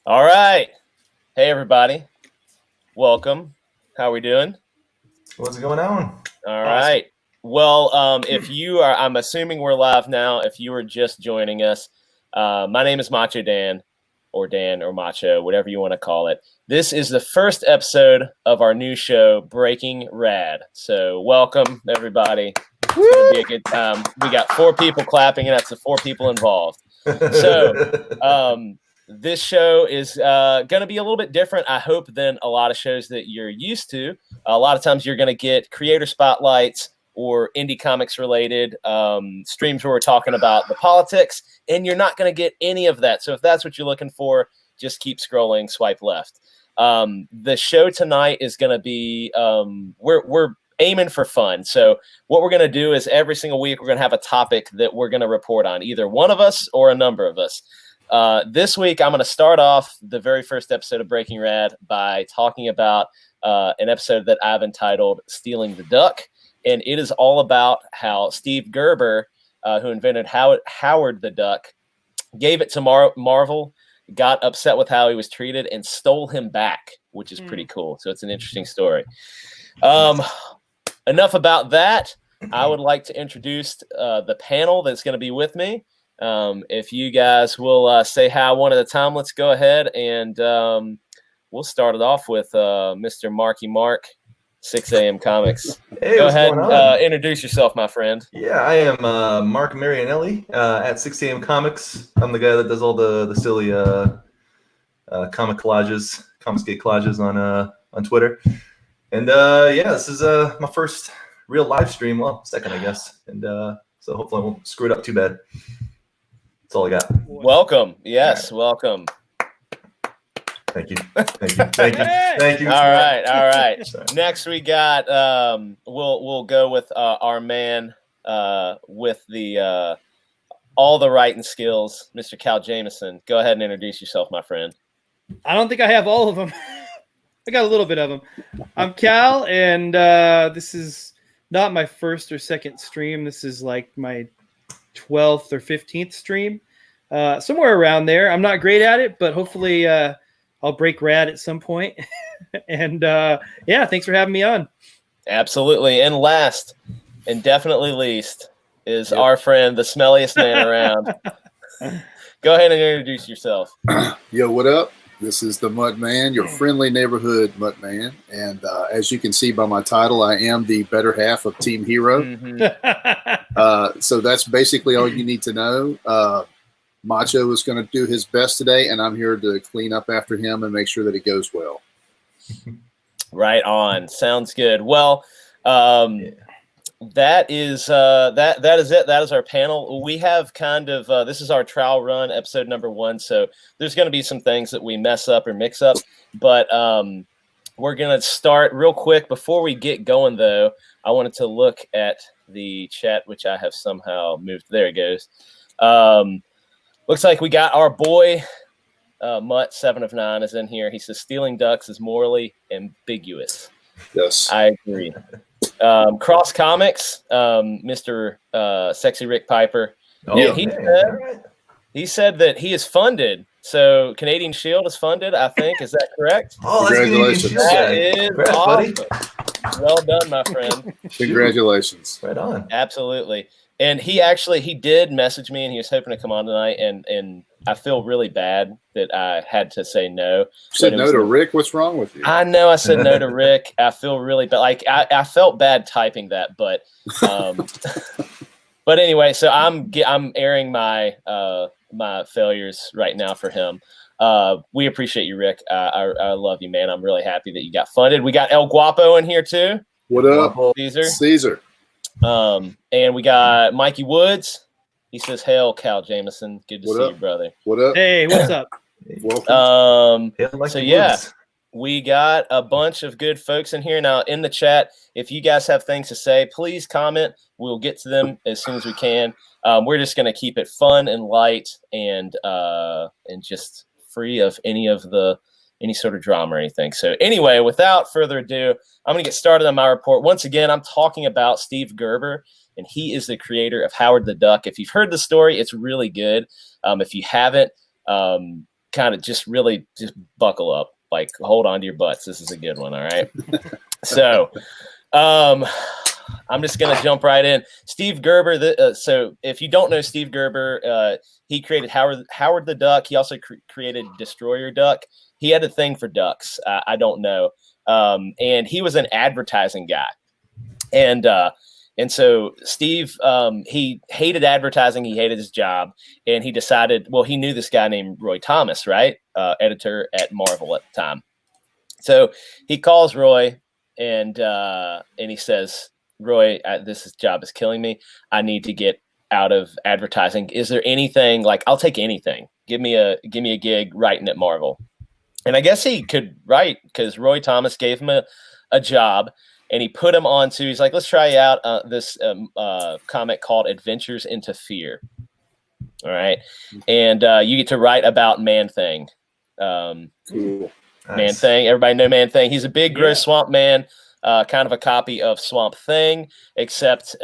All right. Hey, everybody. Welcome. How are we doing? What's going on? All Awesome. right. Well, if you are, I'm assuming we're live now. If you are just joining us, my name is Macho Dan, or Macho, whatever you want to call it. This is the first episode of our new show, Breaking Rad. So, welcome, everybody. It's going to be a good time. We got 4 people clapping, and that's the 4 people involved. So, this show is going to be a little bit different, I hope, than a lot of shows that you're used to. A lot of times you're going to get creator spotlights or indie comics related streams where we're talking about the politics, and you're not going to get any of that. So if that's what you're looking for, just keep scrolling, swipe left. The show tonight is going to be, we're aiming for fun. So what we're going to do is every single week we're going to have a topic that we're going to report on, either one of us or a number of us. This week, I'm going to start off the very first episode of Breaking Rad by talking about an episode that I've entitled Stealing the Duck. And it is all about how Steve Gerber, who invented Howard the Duck, gave it to Marvel, got upset with how he was treated, and stole him back, which is pretty cool. So it's an interesting story. Enough about that. I would like to introduce the panel that's going to be with me. If you guys will say hi one at a time, let's go ahead and we'll start it off with Mr. Marky Mark, 6 a.m. Comics. Hey, Go what's ahead going and on? introduce yourself, my friend. Yeah, I am Mark Marianelli at 6 a.m. Comics. I'm the guy that does all the silly comic collages, Comicsgate collages on Twitter. And yeah, this is my first real live stream. Well, second, I guess. And so hopefully I won't screw it up too bad. That's all I got. Welcome. Yes, welcome. Thank you. Thank you. All right. Sorry. Next we got we'll go with our man with the all the writing skills, Mr. Cal Jameson. Go ahead and introduce yourself, my friend. I don't think I have all of them. I got a little bit of them. I'm Cal, and this is not my first or second stream. This is like my 12th or 15th stream, somewhere around there. I'm not great at it, but hopefully I'll break rad at some point. And yeah, thanks for having me on. Absolutely. And last and definitely least is our friend, the smelliest man around. Go ahead and introduce yourself. Yo, what up? This is the Mud Man, your friendly neighborhood Mud Man. And as you can see by my title, I am the better half of Team Hero. Mm-hmm. So that's basically all you need to know. Macho is going to do his best today, and I'm here to clean up after him and make sure that it goes well. Right on. Sounds good. Well, that is it. That is our panel. We have kind of this is our trial run, episode number 1. So there's going to be some things that we mess up or mix up, but we're going to start real quick. Before we get going, though, I wanted to look at the chat, which I have somehow moved. There it goes. Looks like we got our boy Mutt 7 of 9 is in here. He says stealing ducks is morally ambiguous. Yes. I agree. Cross Comics, Mr. Sexy Rick Piper. Oh, Yeah, okay. he said that he is funded. So Canadian Shield is funded, I think. Is that correct? Oh, that's Congratulations. That is Congrats, awesome. buddy. Well done, my friend. Congratulations. Right on. Absolutely. And he did message me, and he was hoping to come on tonight. And I feel really bad that I had to say no. Said no to Rick. What's wrong with you? I know I said no to Rick. I feel really bad. Like I felt bad typing that, but but anyway. So I'm airing my my failures right now for him. We appreciate you, Rick. I love you, man. I'm really happy that you got funded. We got El Guapo in here too. What up, Caesar? And we got Mikey Woods. He says, "Hail, Cal Jameson. Good to see you, brother." What up? Hey, what's up? Welcome. So yeah, we got a bunch of good folks in here now in the chat. If you guys have things to say, please comment. We'll get to them as soon as we can. We're just going to keep it fun and light and just free of any sort of drama or anything. So anyway, without further ado, I'm going to get started on my report. Once again, I'm talking about Steve Gerber, and he is the creator of Howard the Duck. If you've heard the story, it's really good. If you haven't, kind of just really just buckle up, like hold on to your butts. This is a good one. All right. So I'm just going to jump right in. Steve Gerber. So if you don't know Steve Gerber, he created Howard the Duck. He also created Destroyer Duck. He had a thing for ducks. I don't know. And he was an advertising guy. And so Steve, he hated advertising. He hated his job. And he decided, well, he knew this guy named Roy Thomas, right? Editor at Marvel at the time. So he calls Roy and he says, Roy, this job is killing me. I need to get out of advertising. Is there anything, like, I'll take anything. Give me a gig writing at Marvel. And I guess he could write because Roy Thomas gave him a job. And he put him onto, he's like, let's try out this comic called Adventures into Fear. All right. And you get to write about Man-Thing. Cool. Man-Thing. Everybody know Man-Thing. He's a big, gross swamp man, kind of a copy of Swamp Thing, except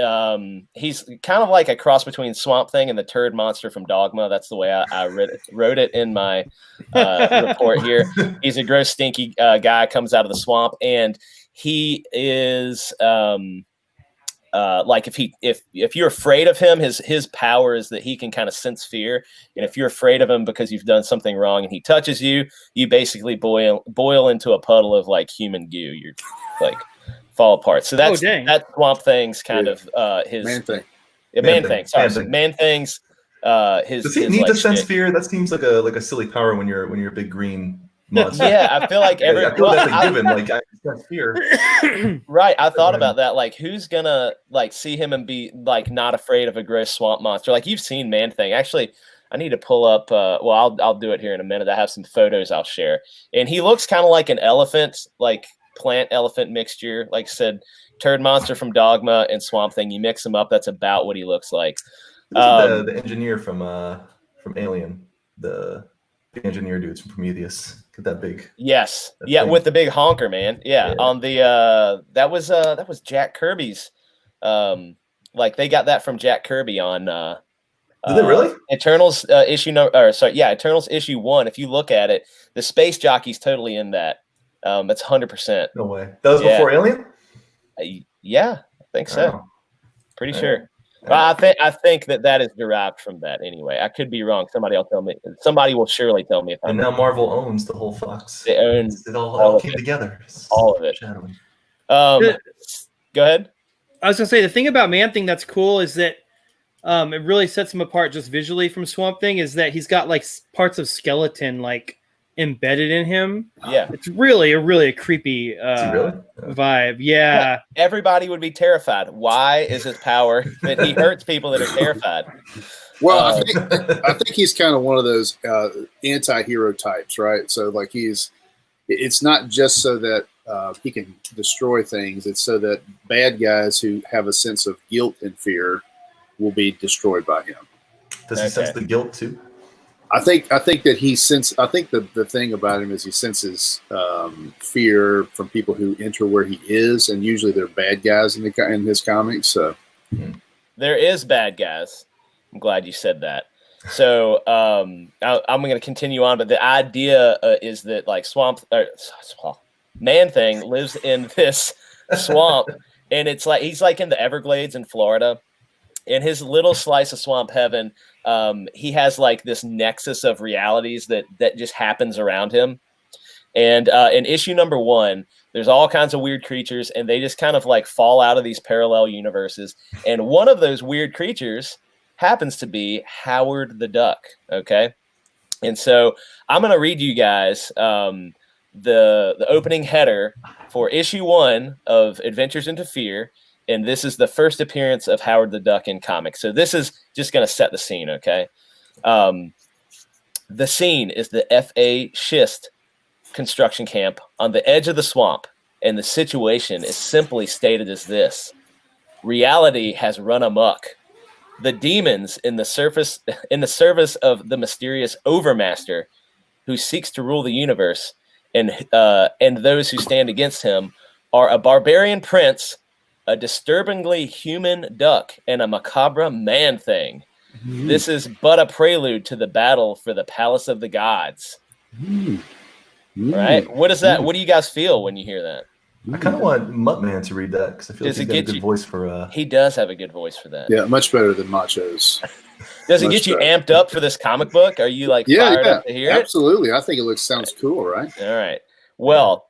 he's kind of like a cross between Swamp Thing and the turd monster from Dogma. That's the way I wrote it in my report here. He's a gross, stinky guy, comes out of the swamp, and he is like if you're afraid of him, his power is that he can kind of sense fear. And if you're afraid of him because you've done something wrong and he touches you, you basically boil into a puddle of like human goo. You're like fall apart. So that's Swamp Thing's kind of his Man-Thing. Man-Thing. Sorry, Man-Thing's his. Does he need to sense fear? That seems like a silly power when you're a big green monster. Yeah, I feel like I feel that's a given. Like I sense fear. Right. I thought about that. Like, who's gonna like see him and be like not afraid of a gross swamp monster? Like, you've seen Man-Thing. Actually, I need to pull up. Well, I'll do it here in a minute. I have some photos I'll share. And he looks kind of like an elephant, like plant elephant mixture. Like I said, turd monster from Dogma and Swamp Thing. You mix them up. That's about what he looks like. The engineer from Alien, the engineer dudes from Prometheus. Get that big. Yes. That yeah, thing. with the big honker, man. Yeah. On the that was Jack Kirby's. Like they got that from Jack Kirby on Did they really? Eternals Eternals issue 1. If you look at it, the space jockey's totally in that. That's 100%. No way. That was before Alien? Yeah, I think so. Oh. Pretty sure. Well, I think that is derived from that anyway. I could be wrong. Somebody will tell me. Somebody will surely tell me if I'm. And now Marvel owns the whole Fox. They own it all came together. All of it. Shadowing. Go ahead. I was gonna say the thing about Man-Thing that's cool is that it really sets him apart just visually from Swamp Thing is that he's got like parts of skeleton like embedded in him. Yeah, it's really a creepy vibe. Yeah, everybody would be terrified. Why is his power that he hurts people that are terrified? Well, I think he's kind of one of those anti-hero types, right? So like it's not just so that he can destroy things. It's so that bad guys who have a sense of guilt and fear will be destroyed by him. Does he sense the guilt too? I think that he I think the thing about him is he senses fear from people who enter where he is, and usually they're bad guys in his comics. So there is bad guys. I'm glad you said that. So I'm going to continue on, but the idea is that like Man-Thing lives in this swamp, and it's like he's like in the Everglades in Florida. In his little slice of swamp heaven, he has like this nexus of realities that just happens around him. And in issue number 1, there's all kinds of weird creatures, and they just kind of like fall out of these parallel universes. And one of those weird creatures happens to be Howard the Duck. Okay. And so I'm going to read you guys the opening header for issue 1 of Adventures into Fear. And this is the first appearance of Howard the Duck in comics. So this is just going to set the scene, okay? The scene is the F.A. Schist construction camp on the edge of the swamp, and the situation is simply stated as this. Reality has run amok. The demons in the service of the mysterious Overmaster, who seeks to rule the universe, and those who stand against him, are a barbarian prince, a disturbingly human duck, and a macabre Man-Thing. This is but a prelude to the battle for the palace of the gods. Right? What is that? What do you guys feel when you hear that? I kind of want Muttman to read that because I feel like Does he's it got a get good you- voice for. He does have a good voice for that. Yeah, much better than Macho's. Does it Much get you better. amped up for this comic book? Are you like Yeah, fired up to hear it? absolutely. I think it sounds cool, right? All right. Well,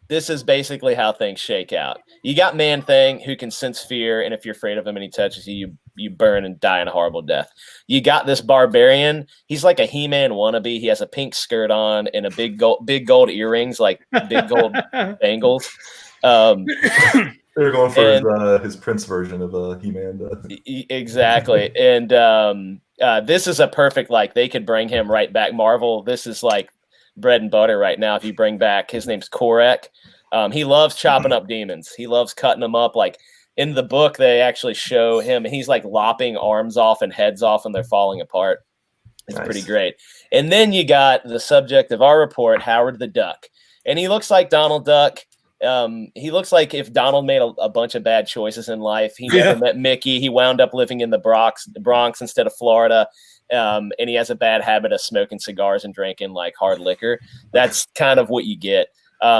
this is basically how things shake out. You got Man Thing who can sense fear, and if you're afraid of him and he touches you, you burn and die in a horrible death. You got this barbarian. He's like a He-Man wannabe. He has a pink skirt on and a big gold earrings, like big gold bangles. They were going for his Prince version of He-Man. Exactly. And this is a perfect, like, they could bring him right back. Marvel, this is like bread and butter right now. If you bring back, his name's Korek. He loves chopping up demons. He loves cutting them up. Like in the book, they actually show him. He's like lopping arms off and heads off, and they're falling apart. It's pretty great. And then you got the subject of our report, Howard the Duck, and he looks like Donald Duck. He looks like if Donald made a bunch of bad choices in life. He never met Mickey. He wound up living in the Bronx instead of Florida. And he has a bad habit of smoking cigars and drinking like hard liquor. That's kind of what you get.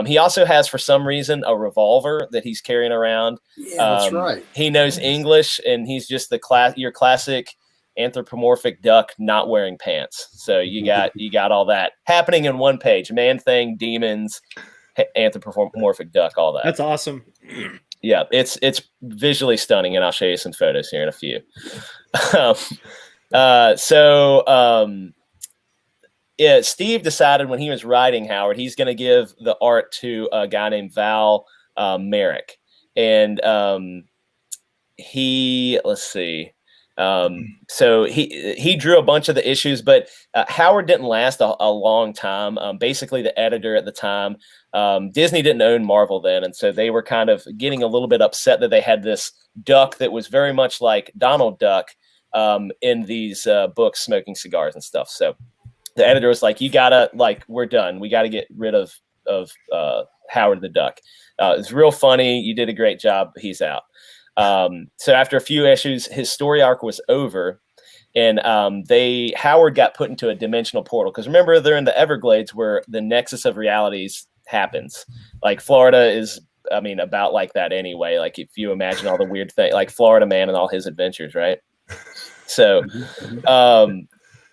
He also has, for some reason, a revolver that he's carrying around. Yeah, that's right. He knows English, and he's just your classic anthropomorphic duck not wearing pants. So you got all that happening in one page. Man Thing, demons, anthropomorphic duck, all that. That's awesome. Yeah, it's visually stunning, and I'll show you some photos here in a few. Yeah, Steve decided when he was writing Howard, he's going to give the art to a guy named Val Merrick, and so he drew a bunch of the issues, but Howard didn't last a long time. Basically, the editor at the time, Disney didn't own Marvel then, and so they were kind of getting a little bit upset that they had this duck that was very much like Donald Duck in these books, smoking cigars and stuff. So the editor was like, "You gotta, like, we're done. We got to get rid of Howard the Duck. It's real funny. You did a great job. He's out." So after a few issues, his story arc was over, and Howard got put into a dimensional portal. Because remember, they're in the Everglades where the nexus of realities happens. Like Florida is, about like that anyway. Like if you imagine all the weird things, like Florida Man and all his adventures, right? So,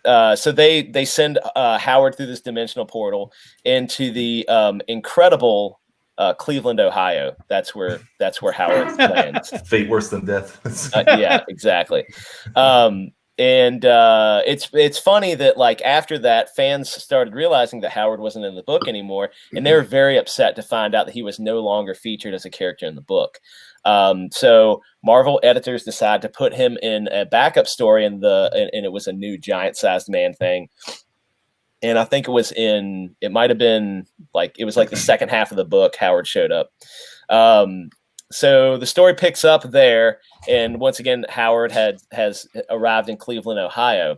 so they send Howard through this dimensional portal into the incredible Cleveland, Ohio. That's where Howard lands. Fate worse than death. Yeah, exactly. And it's funny that, like, after that, fans started realizing that Howard wasn't in the book anymore, and they were very upset to find out that he was no longer featured as a character in the book. So Marvel editors decided to put him in a backup story and it was a new giant-sized Man Thing. And I think it might have been it was like the second half of the book, Howard showed up. So the story picks up there. And once again, Howard has arrived in Cleveland, Ohio.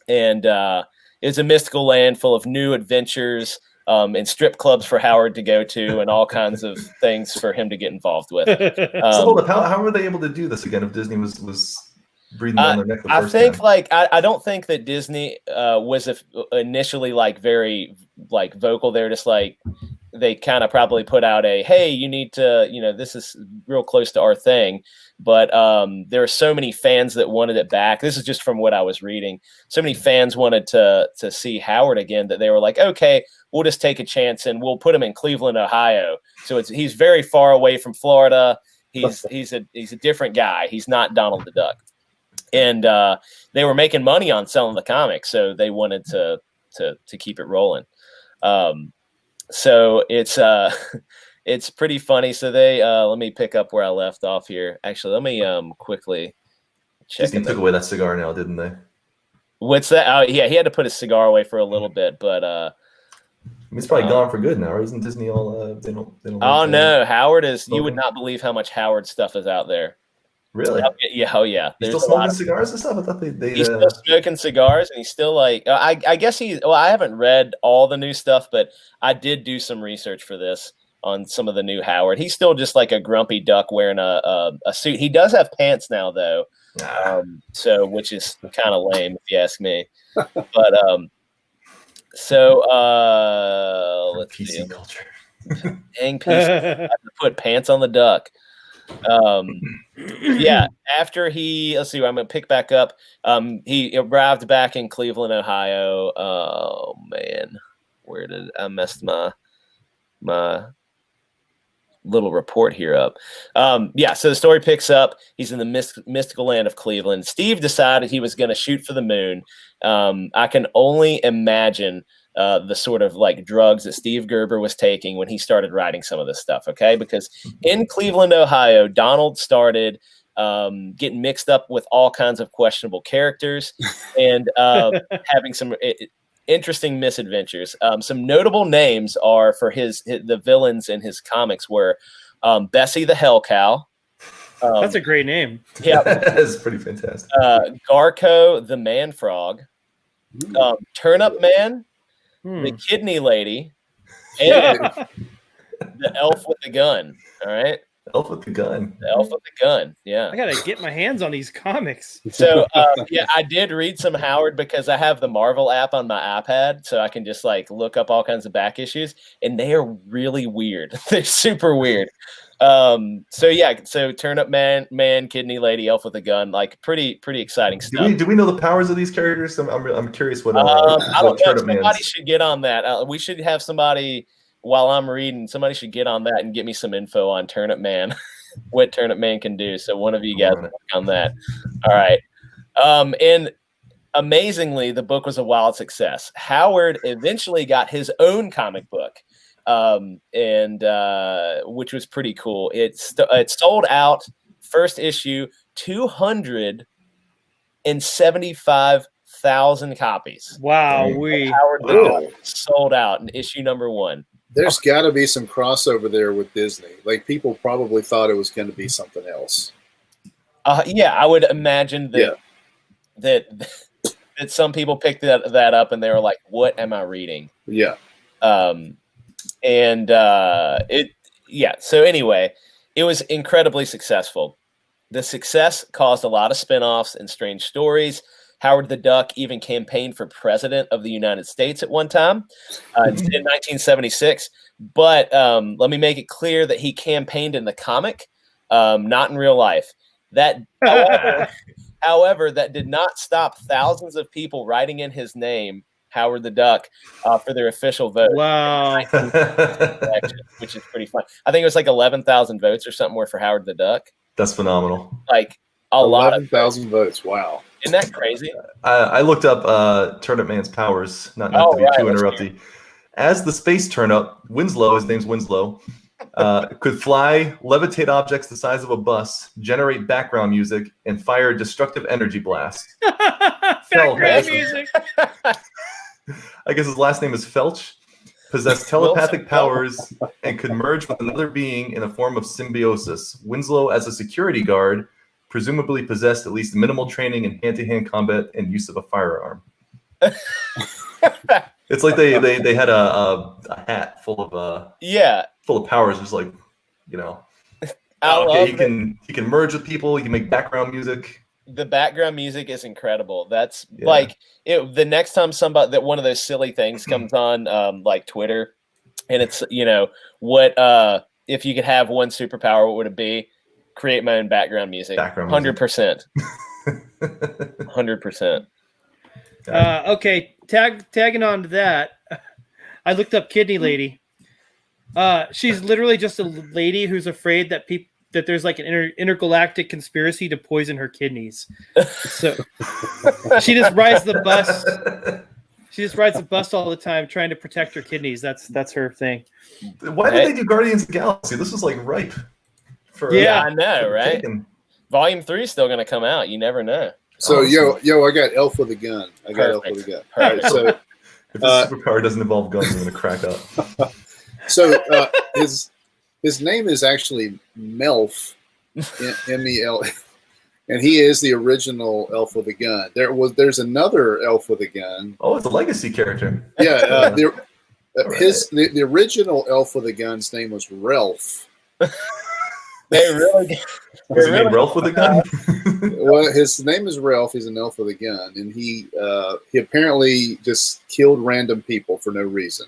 And it's a mystical land full of new adventures and strip clubs for Howard to go to and all kinds of things for him to get involved with. So hold up, how were they able to do this again if Disney was breathing down their neck the first time? I don't think that Disney was initially very vocal. They're just they kind of probably put out hey, you need to, this is real close to our thing. But there are so many fans that wanted it back. This is just from what I was reading. So many fans wanted to see Howard again that they were like, okay, we'll just take a chance and we'll put him in Cleveland, Ohio. So he's very far away from Florida. He's a different guy. He's not Donald the Duck. And they were making money on selling the comics, so they wanted to keep it rolling. So it's pretty funny. So they let me pick up where I left off here. Actually, let me quickly check. Disney took away that cigar now, didn't they? What's that? Oh yeah, he had to put his cigar away for a little bit, but it's probably gone for good now, or isn't Disney all? They don't. Oh no, Howard is. You would not believe how much Howard stuff is out there. Really? Yeah. Oh yeah. He's still smoking cigars and stuff. I thought he's still smoking cigars, and he's still I guess I haven't read all the new stuff, but I did do some research for this on some of the new Howard. He's still just like a grumpy duck wearing a suit. He does have pants now, though. So which is kind of lame if you ask me. But let's PC see. culture. Dang PC. I have to put pants on the duck. Yeah, after let's see, I'm gonna pick back up. He arrived back in Cleveland, Ohio. Oh man, where did I messed my little report here up? Yeah, so the story picks up. He's in the mystical land of Cleveland. Steve decided he was going to shoot for the moon. I can only imagine the sort of like drugs that Steve Gerber was taking when he started writing some of this stuff. Okay, because in Cleveland, Ohio, Donald started getting mixed up with all kinds of questionable characters and having some interesting misadventures. Some notable names are for the villains in his comics were Bessie the Hell Cow. That's a great name. Yeah, that's pretty fantastic. Garco the Man Frog, Turnip Man, the Kidney Lady, and the Elf with the Gun. All right. Elf with the Gun. The Elf with the Gun. Yeah. I gotta get my hands on these comics. So yeah, I did read some Howard because I have the Marvel app on my iPad, so I can just like look up all kinds of back issues, and they are really weird. They're super weird. So yeah, so Turnip Man, Kidney Lady, Elf with a Gun, like pretty exciting stuff. Do we know the powers of these characters? I'm curious what. I don't know. Somebody Man's... should get on that. We should have somebody. While I'm reading, somebody should get on that and get me some info on Turnip Man, what Turnip Man can do. So one of you guys work on that. All right. And amazingly, the book was a wild success. Howard eventually got his own comic book, and which was pretty cool. It sold out, first issue, 275,000 copies. Wow. Howard sold out in issue number 1. There's got to be some crossover there with Disney. Like people probably thought it was going to be something else. Yeah, I would imagine that some people picked that up and they were like, "What am I reading?" Yeah. So anyway, it was incredibly successful. The success caused a lot of spinoffs and strange stories. Howard the Duck even campaigned for president of the United States at one time in 1976. But let me make it clear that he campaigned in the comic, not in real life. However, that did not stop thousands of people writing in his name, Howard the Duck, for their official vote. Wow. Which is pretty fun. I think it was like 11,000 votes or something were for Howard the Duck. That's phenomenal. Like a lot of 11,000 votes. Wow. Isn't that crazy? I looked up Turnip Man's powers, not to be too interrupty. As the space turnip, Winslow, his name's Winslow, could fly, levitate objects the size of a bus, generate background music, and fire destructive energy blasts. Background music. I guess his last name is Felch. Possessed telepathic powers and could merge with another being in a form of symbiosis. Winslow, as a security guard, presumably possessed at least minimal training in hand-to-hand combat and use of a firearm. It's like they had a hat full of powers, just like, you know. He can merge with people. He can make background music. The background music is incredible. That's like the next time one of those silly things comes on, like Twitter, and it's what if you could have one superpower, what would it be? Create my own background music. 100%. 100%. Okay, tagging on to that, I looked up Kidney Lady. She's literally just a lady who's afraid that there's like an intergalactic conspiracy to poison her kidneys. So she just rides the bus. She just rides the bus all the time, trying to protect her kidneys. That's her thing. Why did they do Guardians of the Galaxy? This was like ripe. I know, right? Volume 3 is still going to come out. You never know. So, I got Elf with a Gun. Elf with a Gun. All right, so if this superpower doesn't involve guns, I'm going to crack up. So his name is actually Melf, M-E-L, and he is the original Elf with a Gun. There's another Elf with a Gun. Oh, it's a legacy character. Yeah, the original Elf with a Gun's name was Ralph. They really. Was his name Ralph with a gun? Well, his name is Ralph. He's an elf with a gun, and he apparently just killed random people for no reason.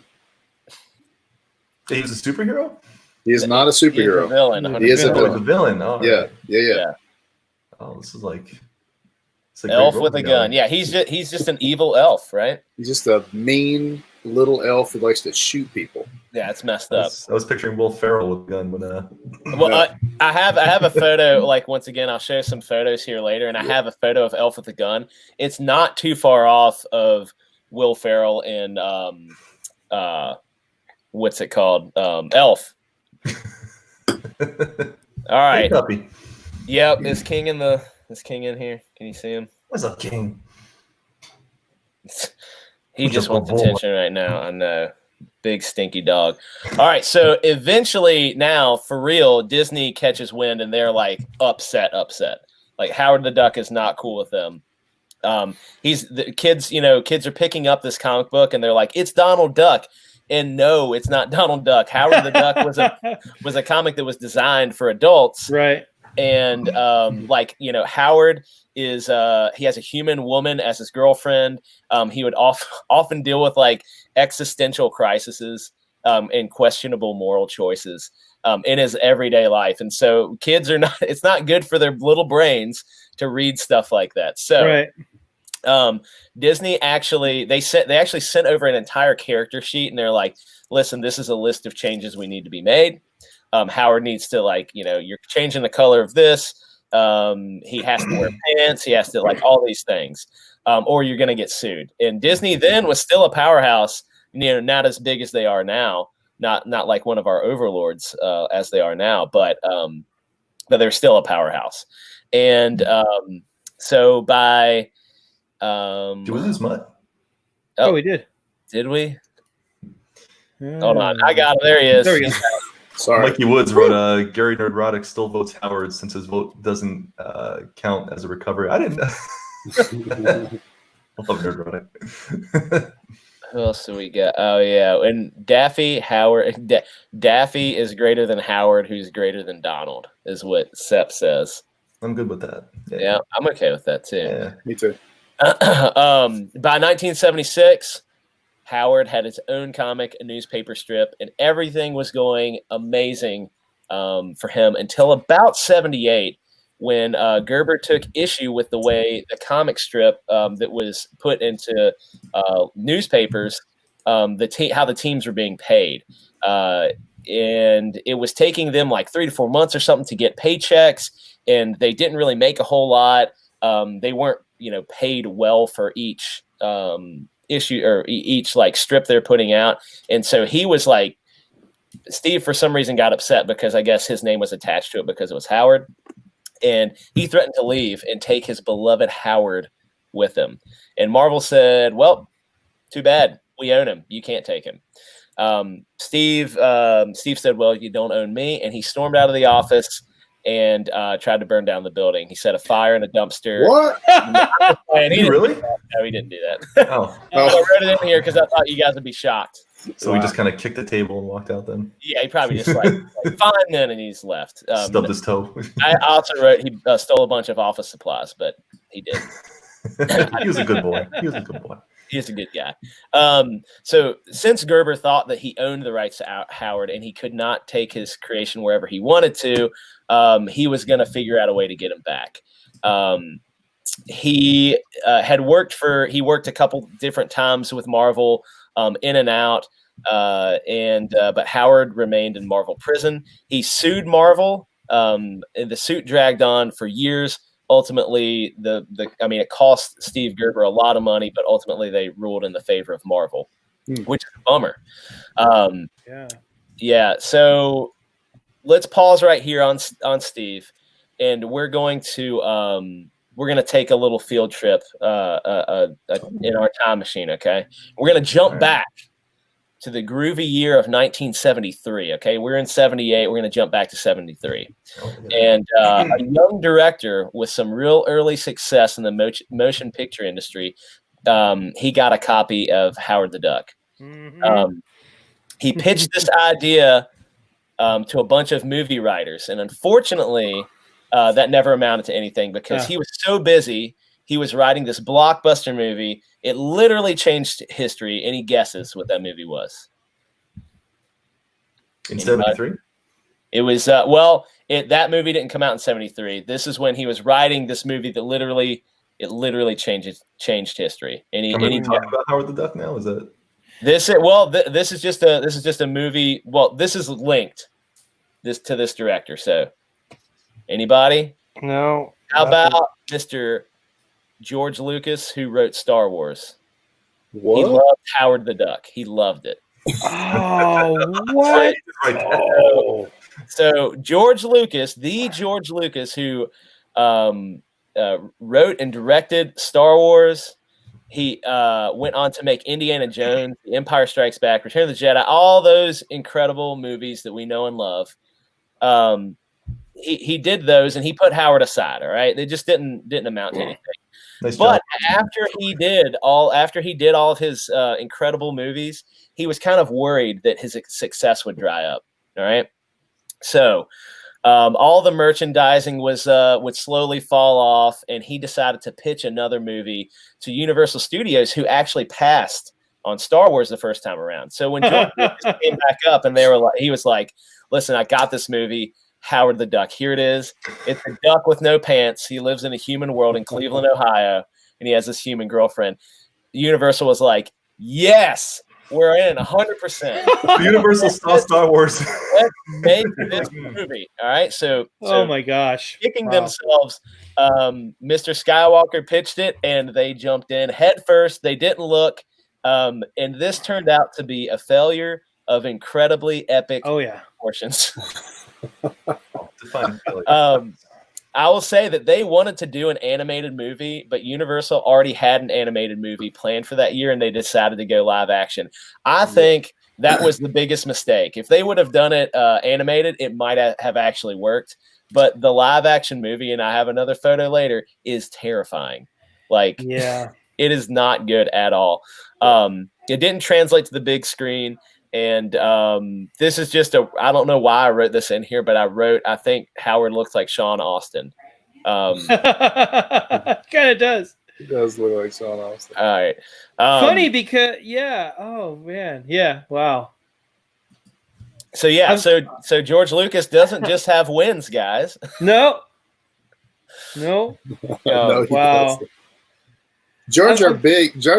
He was a superhero? He is not a He's a superhero. villain. He is a 100%. Oh, he's a villain. Oh, Yeah, right. yeah. Oh, this is like it's a Elf great with a role gun. together. Yeah, he's just an evil elf, right? He's just a mean little elf who likes to shoot people. Yeah, it's messed I up. was picturing Will Ferrell with a gun when Well, I have a photo. Like once again, I'll show some photos here later, and I have a photo of Elf with a gun. It's not too far off of Will Ferrell in what's it called? Elf. All right. Hey, puppy. Yep, is King in here? Can you see him? What's up, King? He What's just up, wants boy? attention right now. I know. Big stinky dog. All right, so eventually now, for real, Disney catches wind and they're like upset. Like Howard the Duck is not cool with them. The kids are picking up this comic book and they're like, it's Donald Duck. And no, it's not Donald Duck. Howard the Duck was a comic that was designed for adults. Right. And Howard is he has a human woman as his girlfriend. He would often deal with like existential crises and questionable moral choices in his everyday life. And so kids it's not good for their little brains to read stuff like that. So Right. Disney actually sent over an entire character sheet and they're like, listen, this is a list of changes we need to be made. Howard needs to you're changing the color of this. He has to wear pants. He has to all these things, or you're going to get sued. And Disney then was still a powerhouse, not as big as they are now, not like one of our overlords as they are now, but they're still a powerhouse. And so by Did we lose Mutt? Oh, we did. Did we? Hold on, I got him. There he is. There we go. Sorry. Mikey Woods wrote, Gary Nerdrotic still votes Howard since his vote doesn't count as a recovery. I didn't know. I love Nerdrotic. Who else do we got? Oh, yeah. And Daffy is greater than Howard, who's greater than Donald, is what Sepp says. I'm good with that. Yeah, I'm okay with that, too. Yeah. Me too. By 1976, Howard had his own comic, a newspaper strip, and everything was going amazing for him until about 78, when Gerber took issue with the way the comic strip that was put into newspapers, how the teams were being paid. And it was taking them like 3 to 4 months or something to get paychecks, and they didn't really make a whole lot. They weren't, paid well for each issue or each strip they're putting out. And so he was like, Steve for some reason got upset because I guess his name was attached to it because it was Howard. And he threatened to leave and take his beloved Howard with him. And Marvel said, well, too bad. We own him. You can't take him. Steve said, well, you don't own me. And he stormed out of the office and tried to burn down the building. He set a fire in a dumpster. What? And he Really? No, he didn't do that. Oh. I wrote it in here because I thought you guys would be shocked. So he just kind of kicked the table and walked out then? Yeah, he probably just fine then, and he's left. Stubbed his toe. I also wrote he stole a bunch of office supplies, but he did. He was a good boy. He's a good guy. So since Gerber thought that he owned the rights to Howard and he could not take his creation wherever he wanted to, he was going to figure out a way to get him back. He worked a couple different times with Marvel, in and out, but Howard remained in Marvel prison. He sued Marvel, and the suit dragged on for years. Ultimately, it cost Steve Gerber a lot of money, but ultimately they ruled in the favor of Marvel, which is a bummer. Yeah. So let's pause right here on Steve, and we're going to take a little field trip in our time machine. Okay, we're going to jump back to the groovy year of 1973. Okay, we're in 78. We're going to jump back to 73. And a young director with some real early success in the motion picture industry, he got a copy of Howard the Duck. Mm-hmm. He pitched this idea to a bunch of movie writers. And unfortunately, that never amounted to anything because he was so busy. He was writing this blockbuster movie. It literally changed history. Any guesses what that movie was? In 73? It was, that movie didn't come out in 73. This is when he was writing this movie that literally changed history. Are we talking about Howard the Duck now? Is that this? This is just a movie. Well, this is linked to this director. So, anybody? No. How about Mr. George Lucas, who wrote Star Wars? What? He loved Howard the Duck. He loved it. Oh, what? right? So George Lucas, who wrote and directed Star Wars, he went on to make Indiana Jones, The Empire Strikes Back, Return of the Jedi, all those incredible movies that we know and love. He did those, and he put Howard aside. All right, they just didn't amount to anything. Nice But job. after he did all of his incredible movies, he was kind of worried that his success would dry up. All right, so all the merchandising would slowly fall off, and he decided to pitch another movie to Universal Studios, who actually passed on Star Wars the first time around. So when George Lucas came back up, and he was like, "Listen, I got this movie." Howard the Duck. Here it is. It's a duck with no pants. He lives in a human world in Cleveland, Ohio, and he has this human girlfriend. Universal was like, yes, we're in 100%. Universal saw Star Wars. Let's make this movie. All right. So oh my gosh. Kicking themselves. Mr. Skywalker pitched it, and they jumped in head first. They didn't look. And this turned out to be a failure of incredibly epic proportions. I will say that they wanted to do an animated movie, but Universal already had an animated movie planned for that year, and they decided to go live action. I think that was the biggest mistake. If they would have done it animated, it might have actually worked. But the live action movie, and I have another photo later, is terrifying. It is not good at all. It didn't translate to the big screen. And this is just I don't know why I wrote this in here, but I think Howard looks like Sean Austin. Kind of does. It does look like Sean Austin. All right. Funny because, oh man. Yeah. Wow. So George Lucas doesn't just have wins, guys. No. No, wow. Doesn't. Jar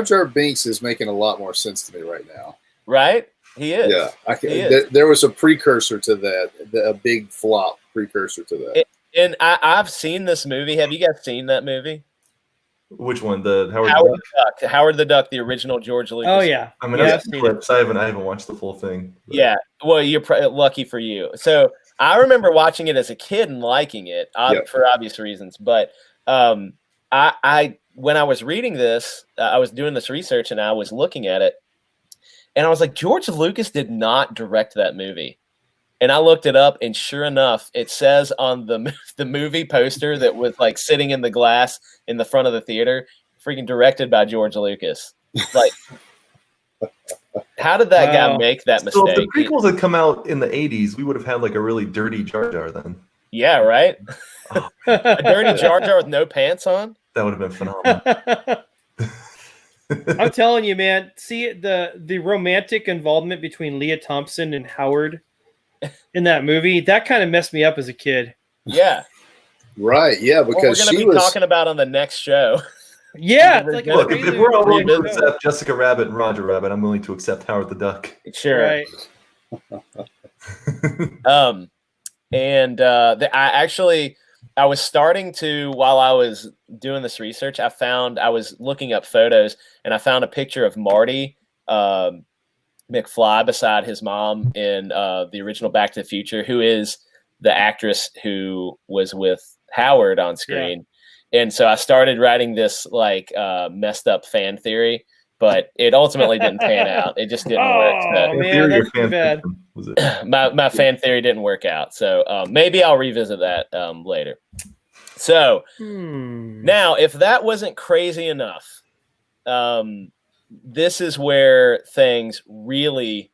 Jar Binks is making a lot more sense to me right now. Right? He is. Yeah, there was a precursor to that, a big flop precursor to that. And I've seen this movie. Have you guys seen that movie? Which one? The Howard the Duck. Howard the Duck, the original George Lucas. Oh yeah. I mean, I've seen clips. I haven't watched the full thing. But. Yeah. Well, you're lucky for you. So I remember watching it as a kid and liking it for obvious reasons. But I when I was reading this, I was doing this research and I was looking at it. And I was like, George Lucas did not direct that movie. And I looked it up, and sure enough, it says on the movie poster that was like sitting in the glass in the front of the theater, freaking directed by George Lucas. Like, how did that guy make that mistake? So if the prequels had come out in the 80s, we would have had like a really dirty Jar Jar then. Yeah, right? A dirty Jar Jar with no pants on? That would have been phenomenal. I'm telling you, man. See the romantic involvement between Leah Thompson and Howard in that movie. That kind of messed me up as a kid. Yeah, right. Yeah, because we're going to be talking about on the next show. Yeah, look, if we're all willing to accept Jessica Rabbit and Roger Rabbit, I'm willing to accept Howard the Duck. Sure. Right. I was starting to, while I was doing this research, I was looking up photos, and I found a picture of Marty McFly beside his mom in the original Back to the Future, who is the actress who was with Howard on screen. Yeah. And so I started writing this messed up fan theory, but it ultimately didn't pan out. It just didn't work. So. Man, that's too bad. My fan theory didn't work out. So maybe I'll revisit that later. So now, if that wasn't crazy enough, this is where things really,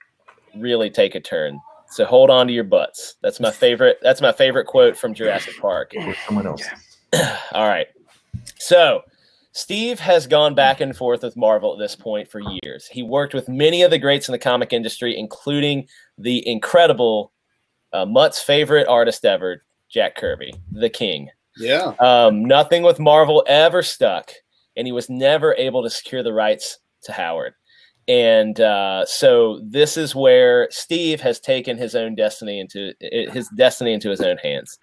really take a turn. So hold on to your butts. That's my favorite. That's my favorite quote from Jurassic Park. Or someone else. All right. So Steve has gone back and forth with Marvel at this point for years. He worked with many of the greats in the comic industry, including the incredible Mutt's favorite artist ever, Jack Kirby, the king. Yeah. Nothing with Marvel ever stuck, and he was never able to secure the rights to Howard. And so this is where Steve has taken his own destiny into his own hands.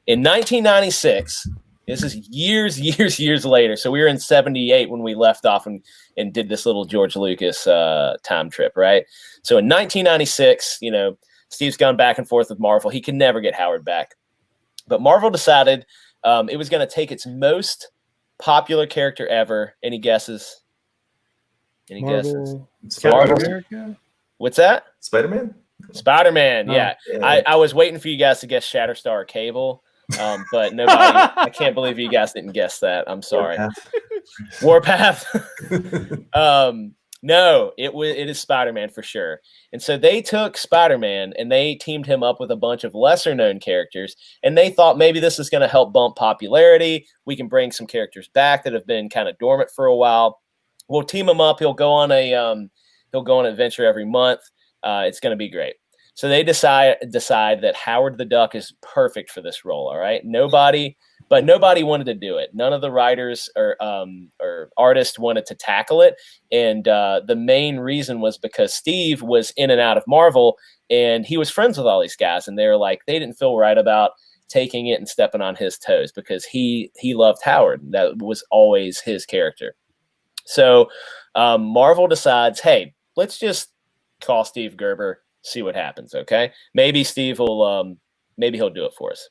In 1996, this is years later. So we were in 78 when we left off and did this little George Lucas time trip, right? So in 1996, Steve's gone back and forth with Marvel. He can never get Howard back. But Marvel decided it was going to take its most popular character ever. Any guesses? Any guesses? America? What's that? Spider-Man? Spider-Man, yeah. I was waiting for you guys to guess Shatterstar or Cable, but nobody. I can't believe you guys didn't guess that. I'm sorry. Warpath. No, it is Spider-Man for sure. And so they took Spider-Man and they teamed him up with a bunch of lesser-known characters, and they thought maybe this is going to help bump popularity. We can bring some characters back that have been kind of dormant for a while. We'll team him up. He'll go on an adventure every month. It's going to be great. So they decide that Howard the Duck is perfect for this role. All right, nobody wanted to do it. None of the writers or artists wanted to tackle it, and the main reason was because Steve was in and out of Marvel, and he was friends with all these guys, and they didn't feel right about taking it and stepping on his toes because he loved Howard. That was always his character. So Marvel decides, hey, let's just call Steve Gerber, see what happens. Okay, maybe Steve will, maybe he'll do it for us.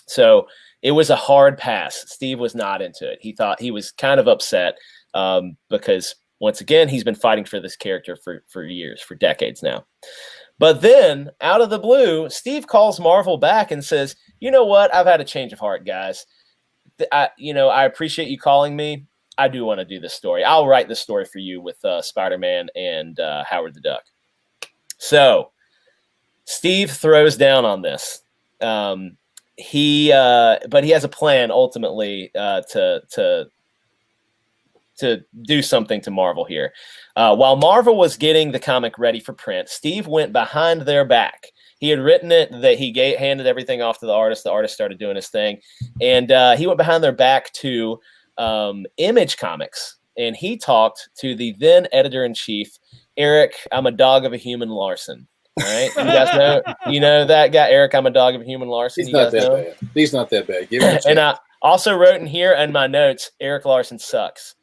So it was a hard pass. Steve was not into it. He thought he was kind of upset because once again, he's been fighting for this character for years, for decades now. But then out of the blue, Steve calls Marvel back and says, you know what? I've had a change of heart, guys. I appreciate you calling me. I do want to do this story. I'll write this story for you with Spider-Man and Howard the Duck. So Steve throws down on this. But he has a plan ultimately to do something to Marvel here. While Marvel was getting the comic ready for print, Steve went behind their back. He had written it, that he handed everything off to the artist. The artist started doing his thing, and he went behind their back to Image Comics, and he talked to the then editor-in-chief, Eric, I'm a dog of a human Larson. All right, you guys know that guy, Eric, I'm a dog of a human Larson. He's not that bad. He's not that bad. Give him a chance. And I also wrote in here in my notes, Eric Larson sucks.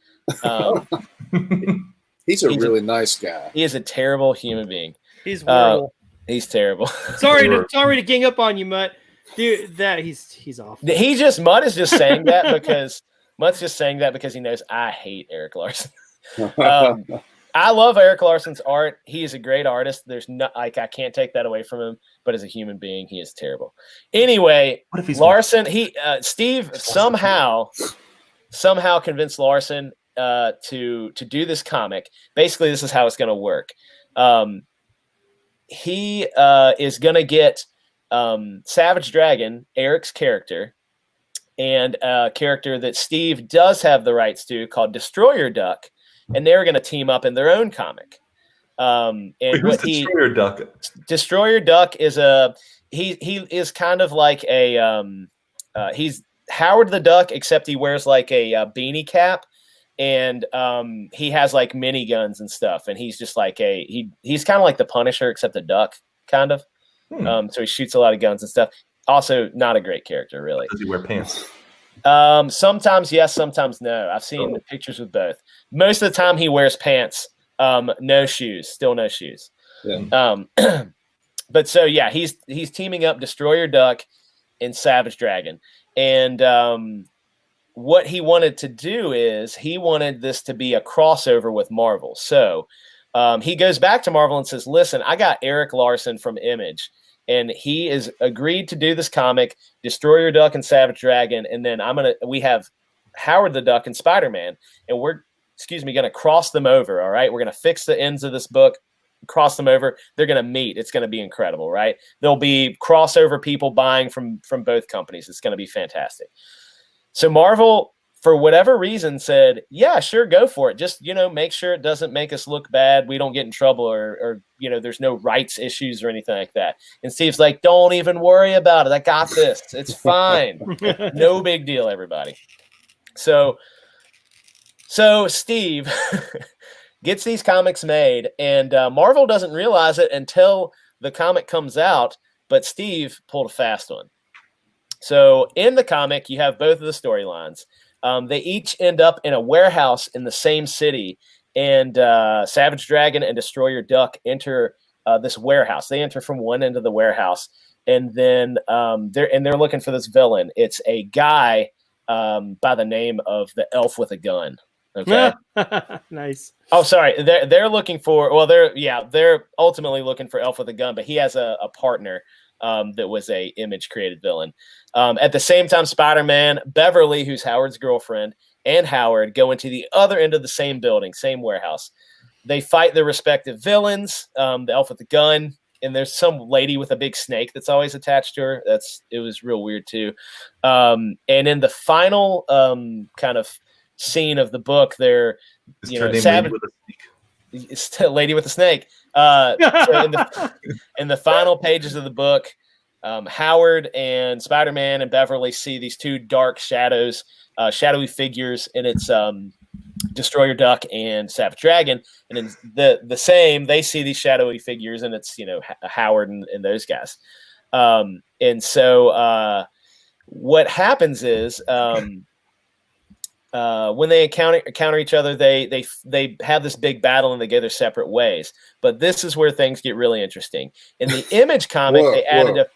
He's a really nice guy. He is a terrible human being. He's horrible. He's terrible. Sorry to gang up on you, Mutt. Dude, he's awful. Mutt is just saying that because Mutt's just saying that because he knows I hate Eric Larson. I love Eric Larson's art. He is a great artist. There's I can't take that away from him. But as a human being, he is terrible. Anyway, what if he's Larson? Steve somehow convinced Larson to do this comic. Basically, this is how it's going to work. He is going to get Savage Dragon, Eric's character, and a character that Steve does have the rights to called Destroyer Duck. And they're going to team up in their own comic. And wait, who's Destroyer Duck? Destroyer Duck is he is kind of like he's Howard the Duck, except he wears like a beanie cap, and he has like miniguns and stuff. And he's just like he's kind of like the Punisher, except a duck, kind of. So he shoots a lot of guns and stuff. Also, not a great character, really. Does he wear pants? Sometimes yes, sometimes no. I've seen pictures with both. Most of the time he wears pants, no shoes, still no shoes. Yeah. But so yeah, he's teaming up Destroyer Duck and Savage Dragon. And what he wanted to do is he wanted this to be a crossover with Marvel. So he goes back to Marvel and says, listen, I got Eric Larson from Image, and he is agreed to do this comic, Destroyer Duck and Savage Dragon, and then we have Howard the Duck and Spider-Man, and we're going to cross them over, all right? We're going to fix the ends of this book. cross them over. They're going to meet. It's going to be incredible, right? There'll be crossover people buying from both companies. It's going to be fantastic. So Marvel, for whatever reason, said, yeah, sure, go for it. Just, make sure it doesn't make us look bad. We don't get in trouble or there's no rights issues or anything like that. And Steve's like, don't even worry about it. I got this. It's fine. No big deal, everybody. So Steve gets these comics made, and Marvel doesn't realize it until the comic comes out, but Steve pulled a fast one. So in the comic, you have both of the storylines. They each end up in a warehouse in the same city, and Savage Dragon and Destroyer Duck enter this warehouse. They enter from one end of the warehouse, and then they're looking for this villain. It's a guy by the name of the Elf with a Gun. Okay. Nice. Oh, sorry. They're looking for. Well, they're ultimately looking for Elf with a Gun, but he has a partner that was a Image created villain. At the same time, Spider-Man, Beverly, who's Howard's girlfriend, and Howard go into the other end of the same building, same warehouse. They fight their respective villains. The Elf with the Gun, and there's some lady with a big snake that's always attached to her. It was real weird too. And in the final kind of scene of the book, they're Savage. It's a lady with a snake. So in the final pages of the book, Howard and Spider-Man and Beverly see these two dark shadows, shadowy figures, and it's Destroyer Duck and Savage Dragon. And in the same, they see these shadowy figures, and it's Howard and those guys. And so what happens is when they encounter each other, they have this big battle and they go their separate ways. But this is where things get really interesting. In the Image comic, they added a.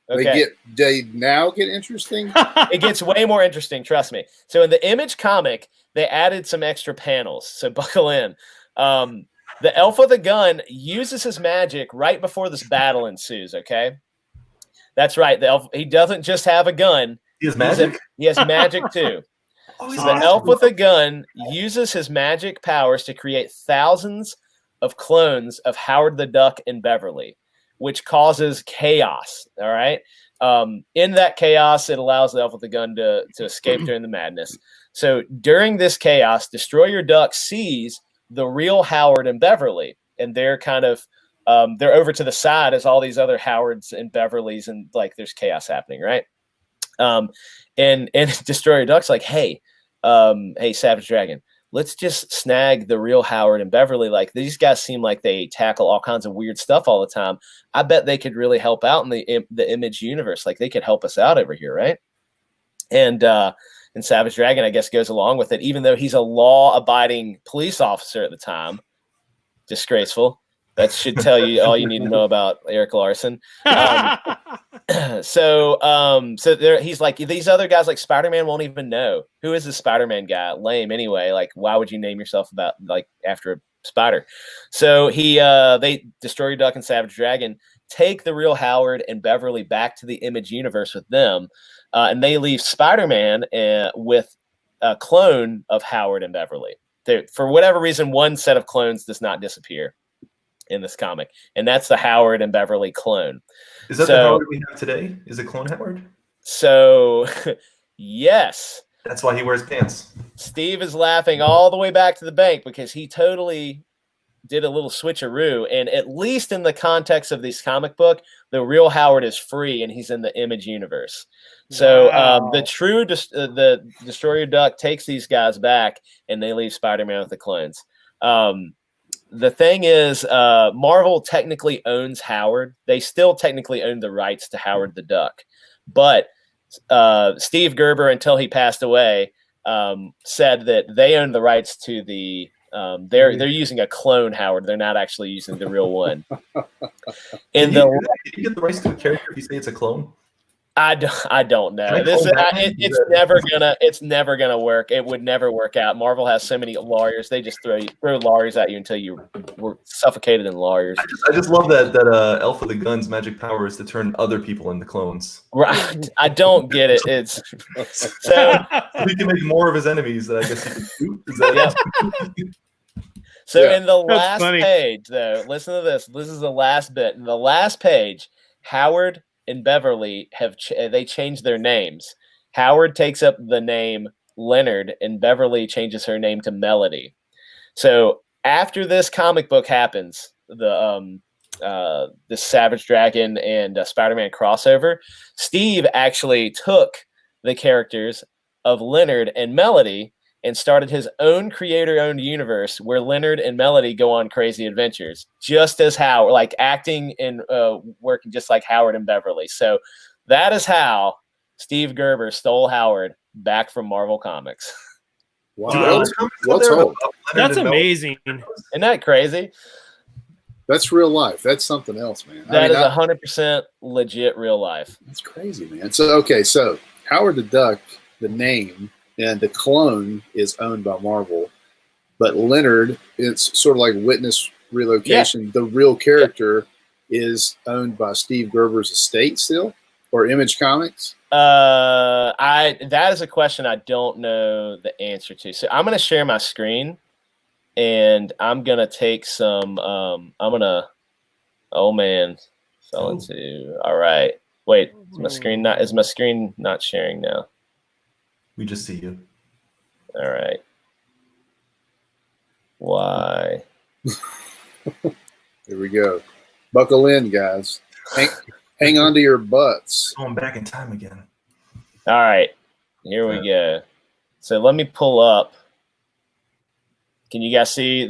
Okay. They now get interesting. It gets way more interesting, trust me. So in the Image comic, they added some extra panels. So buckle in. The Elf with a Gun uses his magic right before this battle ensues. Okay, that's right. The elf, he doesn't just have a gun. He has magic. He has magic too. So the Elf with a Gun uses his magic powers to create thousands of clones of Howard the Duck and Beverly, which causes chaos. All right. In that chaos, it allows the Elf with the Gun to escape during the madness. So during this chaos, Destroyer Duck sees the real Howard and Beverly, and they're kind of they're over to the side as all these other Howards and Beverlys, and like there's chaos happening, right? And Destroyer Duck's like, hey, Savage Dragon, let's just snag the real Howard and Beverly. Like, these guys seem like they tackle all kinds of weird stuff all the time. I bet they could really help out in the Image universe. Like, they could help us out over here, right? And Savage Dragon, I guess, goes along with it, even though he's a law-abiding police officer at the time. Disgraceful. That should tell you all you need to know about Eric Larson. So there, he's like, these other guys, like Spider-Man, won't even know. Who is this Spider-Man guy? Lame anyway. Like, why would you name yourself after a spider? So they Destroyer Duck and Savage Dragon take the real Howard and Beverly back to the Image universe with them, and they leave Spider-Man with a clone of Howard and Beverly. For whatever reason, one set of clones does not disappear in this comic, and that's the Howard and Beverly clone. Is that the Howard we have today? Is it Clone Howard? So, yes. That's why he wears pants. Steve is laughing all the way back to the bank because he totally did a little switcheroo, and at least in the context of this comic book, the real Howard is free, and he's in the Image universe. So the Destroyer Duck takes these guys back, and they leave Spider-Man with the clones. The thing is, Marvel technically owns Howard. They still technically own the rights to Howard the Duck. But Steve Gerber, until he passed away, said that they own the rights to the they're using a clone Howard. They're not actually using the real one. Can you get the rights to a character if you say it's a clone? I don't know. It's never gonna work. It would never work out. Marvel has so many lawyers. They just throw lawyers at you until you were suffocated in lawyers. I just love that Elf with the Gun's magic power is to turn other people into clones. Right. I don't get it. It's so he can make more of his enemies that I guess he can shoot. Is that So Yeah. in the That's last funny. page, though, listen to this. This is the last bit. In the last page, Howard and Beverly they changed their names. Howard takes up the name Leonard, and Beverly changes her name to Melody. So after this comic book happens, the Savage Dragon and Spider-Man crossover, Steve actually took the characters of Leonard and Melody and started his own creator-owned universe where Leonard and Melody go on crazy adventures, just as Howard, like acting and working just like Howard and Beverly. So that is how Steve Gerber stole Howard back from Marvel Comics. Wow. Do other comics out Well there told. about Leonard That's and Mel? amazing. Isn't that crazy? That's real life. That's something else, man. That is 100% legit real life. That's crazy, man. So Howard the Duck, the name and the clone is owned by Marvel, but Leonard, it's sort of like Witness Relocation. Yeah. The real character is owned by Steve Gerber's estate still, or Image Comics. That is a question I don't know the answer to. So I'm going to share my screen, and I'm going to take some. Oh man, fell into. All right, wait. Is my screen not sharing now? We just see you. All right. Why? Here we go. Buckle in, guys. Hang on to your butts. Going back in time again. All right. Here we go. So let me pull up. Can you guys see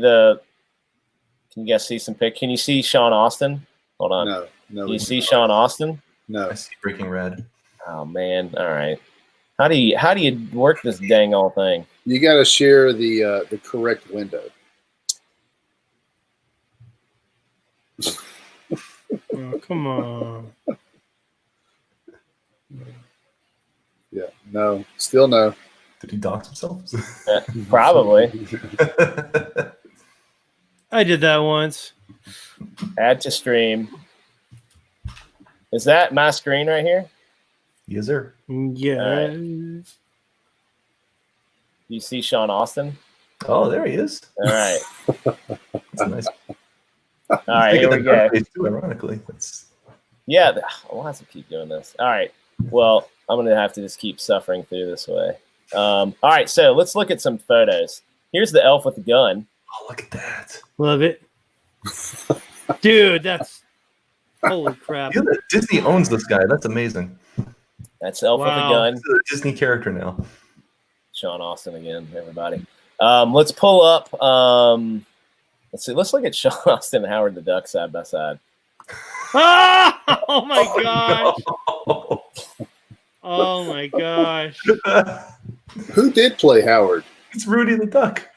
some pic? Can you see Sean Austin? Hold on. No. Can you see Sean Austin? No. I see Breaking Red. Oh man. All right. How do you work this dang old thing? You got to share the correct window. Oh, come on. Yeah. No. Still no. Did he dox himself? Probably. I did that once. Add to stream. Is that my screen right here? Yes, sir. Yeah. You see Sean Austin? Oh, there he is. All right. That's nice. All right, here we go. Too, ironically, yeah, we'll have to keep doing this. All right. Well, I'm gonna have to just keep suffering through this way. All right, so let's look at some photos. Here's the elf with the gun. Oh, look at that! Love it, dude. That's holy crap. Disney owns this guy. That's amazing. That's elf with a gun. He's a Disney character now. Sean Austin again, everybody. Let's pull up. Let's see. Let's look at Sean Austin and Howard the Duck side by side. Oh my gosh! No. Oh my gosh! Who did play Howard? It's Rudy the Duck.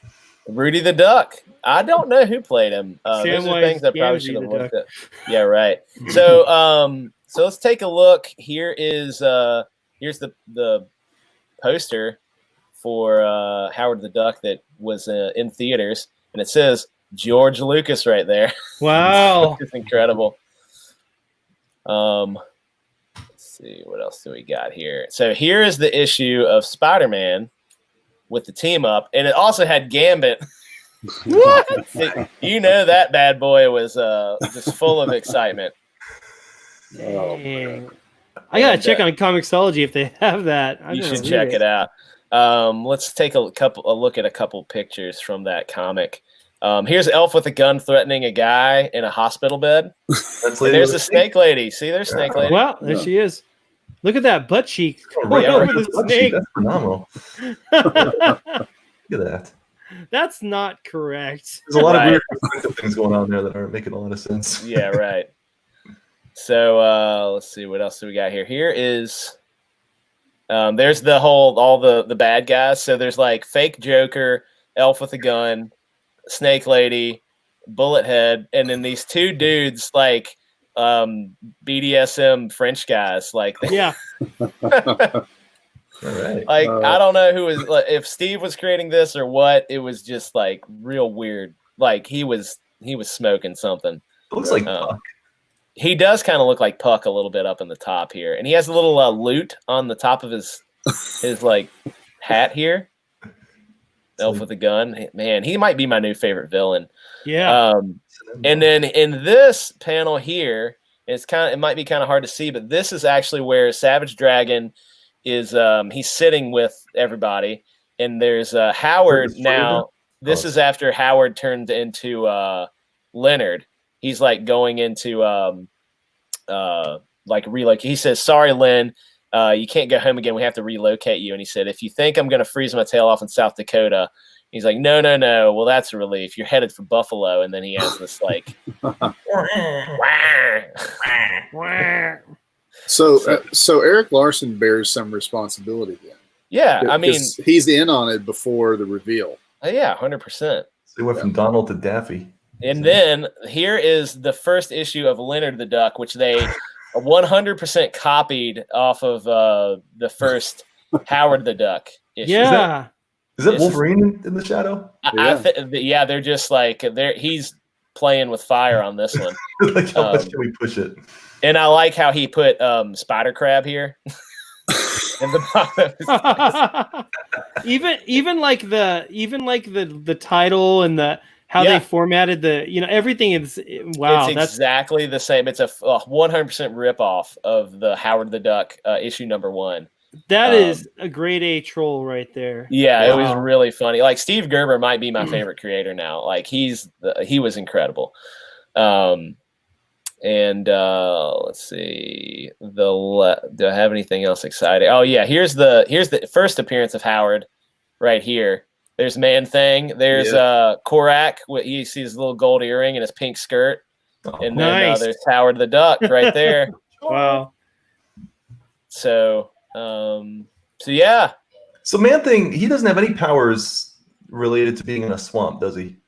Rudy the Duck. I don't know who played him. Those are things I probably should have looked at. Yeah, right. So, so let's take a look. Here's the poster for Howard the Duck that was in theaters, and it says George Lucas right there. Wow, it's incredible. Let's see, what else do we got here? So here is the issue of Spider-Man with the team up, and it also had Gambit. what? You know that bad boy was just full of excitement. Dang. I gotta check on Comixology if they have that. You should check it out. Let's take a look at a couple pictures from that comic. Here's Elf with a gun threatening a guy in a hospital bed. There's the snake lady. See, there's snake lady. Well, there she is. Look at that butt cheek. Right over the snake. That's phenomenal. Look at that. That's not correct. There's a lot of weird things going on there that aren't making a lot of sense. Yeah, right. So let's see, what else do we got here? Here is there's all the bad guys. So there's like fake Joker, Elf with a gun, Snake Lady, Bullet Head, and then these two dudes like BDSM French guys. Like yeah. All right. Like I don't know who was if Steve was creating this or what. It was just like real weird. Like he was smoking something. It looks like Puck. He does kind of look like Puck a little bit up in the top here, and he has a little lute on the top of his like hat here. Elf with a gun. Man, he might be my new favorite villain. Yeah. And then in this panel here, it might be kind of hard to see, but this is actually where Savage Dragon is. He's sitting with everybody, and there's Howard now. This is after Howard turned into Leonard. He's like going into like relocate. He says, "Sorry, Lynn, you can't go home again. We have to relocate you." And he said, "If you think I'm going to freeze my tail off in South Dakota," he's like, "No. Well, that's a relief. You're headed for Buffalo." And then he has this like, so Eric Larson bears some responsibility then. Yeah, I mean, he's in on it before the reveal. Yeah, 100%. So he went from Donald to Daffy. And then here is the first issue of Leonard the Duck, which they 100% copied off of the first Howard the Duck issue. Yeah. Is that Wolverine in the shadow? Yeah, they're just like he's playing with fire on this one. Like how much can we push it? And I like how he put Spider Crab here. In the bottom. even like the title and the how they formatted everything is wow. It's exactly the same. It's a 100% rip off of the Howard the Duck issue number 1. That is a grade A troll right there. Yeah, It was really funny. Like Steve Gerber might be my favorite creator now. Like he was incredible. And let's see. Do I have anything else exciting? Oh yeah, here's the first appearance of Howard right here. There's Man Thing. There's Korak. You see his little gold earring and his pink skirt. And then there's Howard the Duck right there. Wow. So yeah. So Man Thing, he doesn't have any powers related to being in a swamp, does he?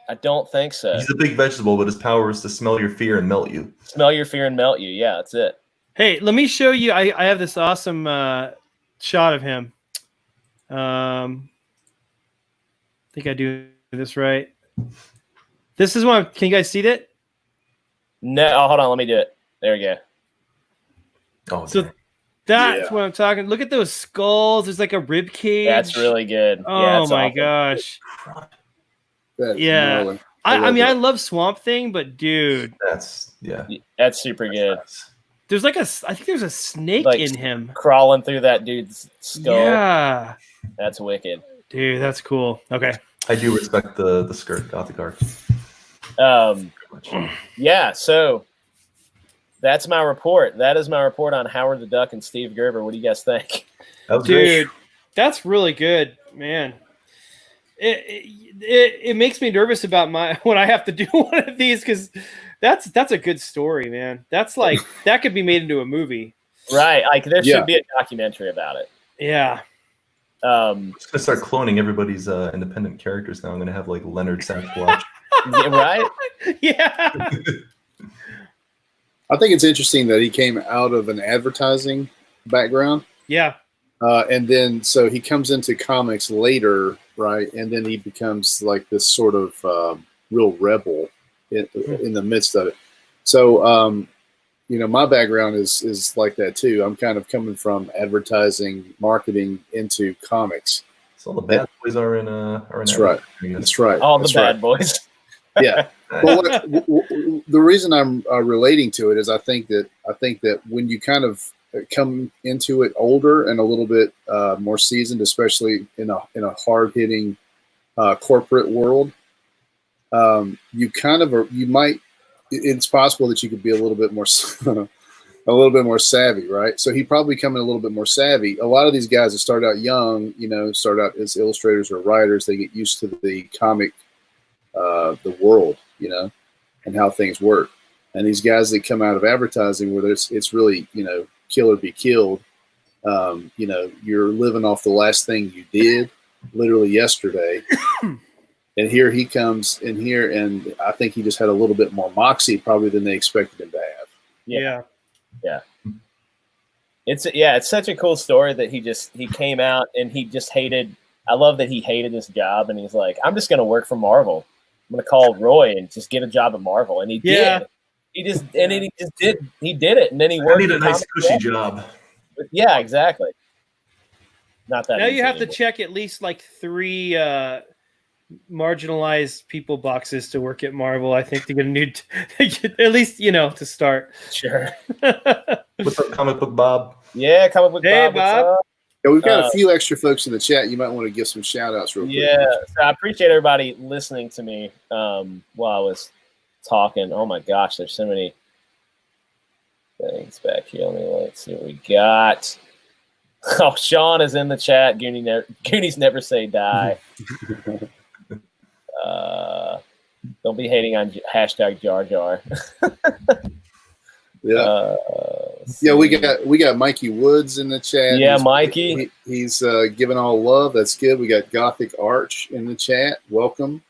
I don't think so. He's a big vegetable, but his power is to smell your fear and melt you. Smell your fear and melt you. Yeah, that's it. Hey, let me show you. I have this awesome shot of him. I think I do this right. This is one. Can you guys see that? No, hold on. Let me do it. There we go. Oh, so that's what I'm talking. Look at those skulls. There's like a rib cage. That's really good. Oh my gosh. Yeah. I mean, I love Swamp Thing, but dude, that's super good. There's like I think there's a snake in him crawling through that dude's skull. Yeah, that's wicked, dude. That's cool. Okay, I do respect the skirt, Gothic art. Yeah. So that's my report. That is my report on Howard the Duck and Steve Gerber. What do you guys think? That was dude, great. That's really good, man. It makes me nervous about when I have to do one of these because that's a good story, man. That's like that could be made into a movie, right? Like there should be a documentary about it. Yeah. I'm just gonna start cloning everybody's independent characters now. I'm gonna have like Leonard Sasquatch. Yeah, right? Yeah. I think it's interesting that he came out of an advertising background. Yeah. And then so he comes into comics later, right? And then he becomes like this sort of real rebel in the midst of it. So, my background is like that too. I'm kind of coming from advertising, marketing into comics. So all the bad boys are in. That's right. That's right. All the bad boys. Yeah. Well, the reason I'm relating to it is I think that when you kind of come into it older and a little bit more seasoned, especially in a hard hitting corporate world, it's possible that you could be a little bit more savvy, right? So he'd probably come in a little bit more savvy. A lot of these guys that start out young, start out as illustrators or writers, they get used to the comic, the world, and how things work. And these guys that come out of advertising where it's really, kill or be killed, you're living off the last thing you did literally yesterday. And here he comes in here, and I think he just had a little bit more moxie probably than they expected him to have. Yeah. It's such a cool story that he came out and he just hated. I love that he hated his job, and he's like, I'm just going to work for Marvel. I'm going to call Roy and just get a job at Marvel, and he did. He did it, and then he worked. I need a nice cushy job. Yeah, exactly. Not that Now easy you have to anymore. check at least like 3 marginalized people boxes to work at Marvel, I think, to get a new, at least, to start. Sure. What's up, comic book Bob? Yeah, comic book Hey, Bob. What's Bob. up? Yeah, we've got a few extra folks in the chat. You might want to give some shout outs real quick. Yeah, so I appreciate everybody listening to me while I was talking. Oh my gosh, there's so many things back here. Let's see what we got. Oh, Sean is in the chat. Goonies never say die. Don't be hating on hashtag Jar Jar. Yeah. Yeah, we got Mikey Woods in the chat. Yeah, Mikey. He's giving all love. That's good. We got Gothic Arch in the chat. Welcome.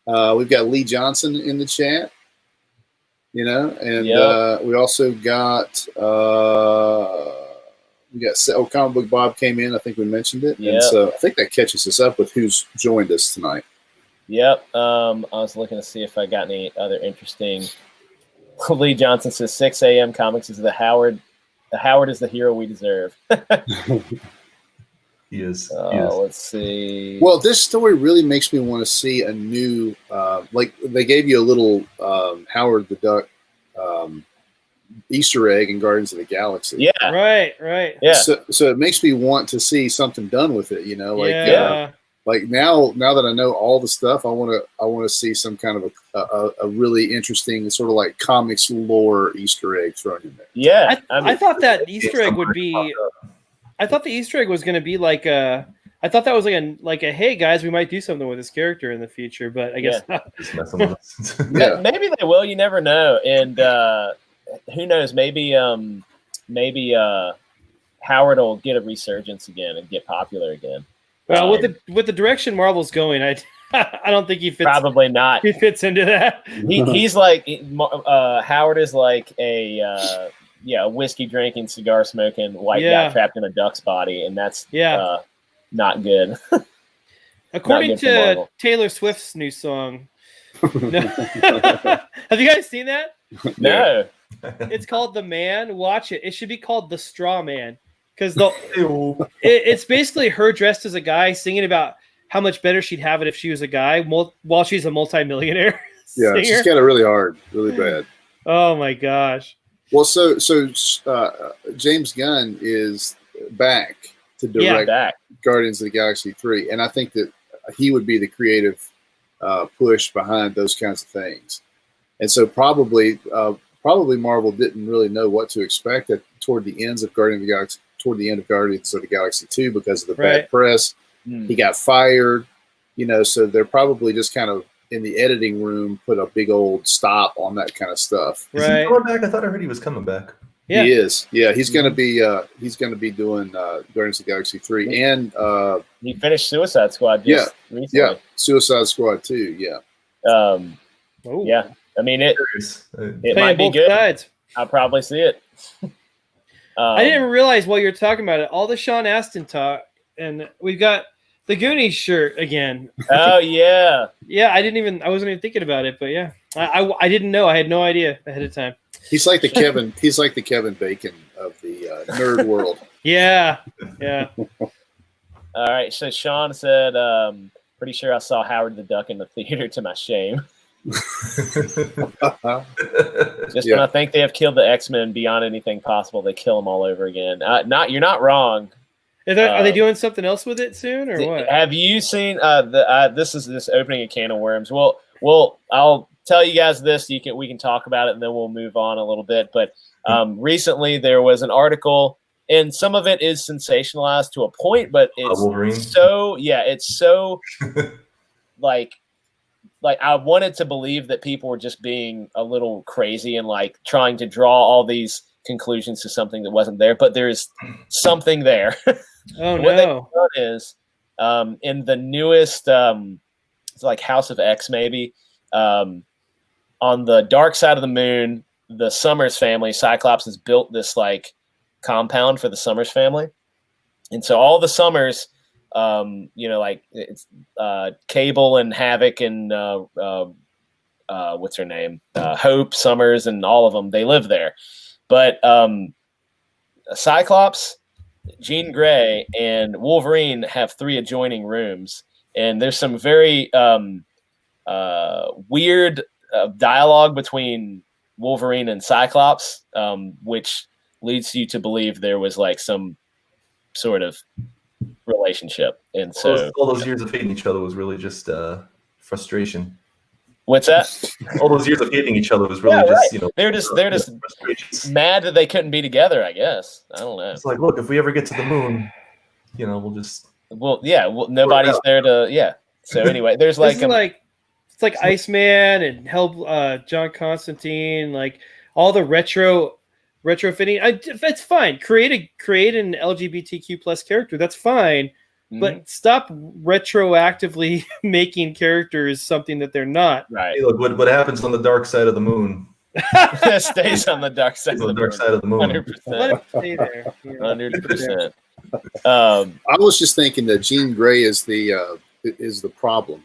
We've got Lee Johnson in the chat. And we also got Comic Book Bob came in. I think we mentioned it. Yep. And so I think that catches us up with who's joined us tonight. Yep. I was looking to see if I got any other interesting. Lee Johnson says 6 a.m. comics is the Howard. The Howard is the hero we deserve. He is. Let's see. Well, this story really makes me want to see a new, like they gave you a little Howard the Duck Easter egg in Guardians of the Galaxy. Yeah. Right. Yeah. So it makes me want to see something done with it. Like now that I know all the stuff, I want to see some kind of a really interesting sort of like comics lore Easter egg thrown in there. Yeah, I thought that Easter egg would be. I thought the Easter egg was going to be like a. I thought that was like a hey guys, we might do something with this character in the future, but I guess not. Just messing with us. Yeah. Maybe they will. You never know. And who knows? Maybe Howard will get a resurgence again and get popular again. Well, with the direction Marvel's going, I don't think he fits. Probably not. He fits into that. He's like Howard is like a whiskey drinking, cigar smoking white guy trapped in a duck's body, and that's not good. According to Taylor Swift's new song. Have you guys seen that? No. It's called The Man. Watch it. It should be called The Straw Man. Because it's basically her dressed as a guy singing about how much better she'd have it if she was a guy while she's a multimillionaire. Yeah, singer. she's got it really hard, really bad. Oh my gosh. Well, so James Gunn is back to direct Guardians of the Galaxy 3, and I think that he would be the creative push behind those kinds of things. And so probably Marvel didn't really know what to expect toward the end of Guardians of the Galaxy 2 because of the bad press. He got fired, so they're probably just kind of in the editing room put a big old stop on that kind of stuff. Is he coming back? I thought I heard he was coming back. Yeah. He is. Yeah, he's going to be doing Guardians of the Galaxy 3 and he finished Suicide Squad recently. Yeah, Suicide Squad 2, yeah. Yeah. I mean it might be good. Sides. I'll probably see it. I didn't even realize while you're talking about it, all the Sean Astin talk, and we've got the Goonies shirt again. Oh yeah. Yeah, I wasn't even thinking about it, but yeah. I didn't know. I had no idea ahead of time. He's like the Kevin Bacon of the nerd world. Yeah. All right. So Sean said, pretty sure I saw Howard the Duck in the theater to my shame. When I think they have killed the X-Men beyond anything possible, they kill them all over again. You're not wrong. Are they doing something else with it soon, or what? Have you seen this opening a can of worms? Well, I'll tell you guys this. We can talk about it, and then we'll move on a little bit. But recently there was an article, and some of it is sensationalized to a point, but it's so like I wanted to believe that people were just being a little crazy and like trying to draw all these conclusions to something that wasn't there, but there's something there. Oh what they've no! done is in the newest, it's like House of X maybe. On the dark side of the moon, the Summers family, Cyclops, has built this like compound for the Summers family, and so all the Summers, like it's Cable and Havoc and what's her name, Hope Summers, and all of them, they live there. But Cyclops Jean Grey and Wolverine have 3 adjoining rooms, and there's some very weird dialogue between Wolverine and Cyclops, which leads you to believe there was like some sort of relationship. And so all those years of hating each other was really just frustration. What's that? All those years of hating each other was really just, you know, they're just mad that they couldn't be together, I guess. I don't know. It's like, look, if we ever get to the moon, you know, nobody's there to, So anyway, there's like, it's like Iceman and John Constantine, like all the retrofitting. It's fine. Create an LGBTQ plus character. That's fine. But stop retroactively making characters something that they're not. Right. Hey, look, what happens on the dark side of the moon stays on the dark side. On the dark side of the moon. 100%. Let it stay there. 100%. I was just thinking that Jean Grey is the problem,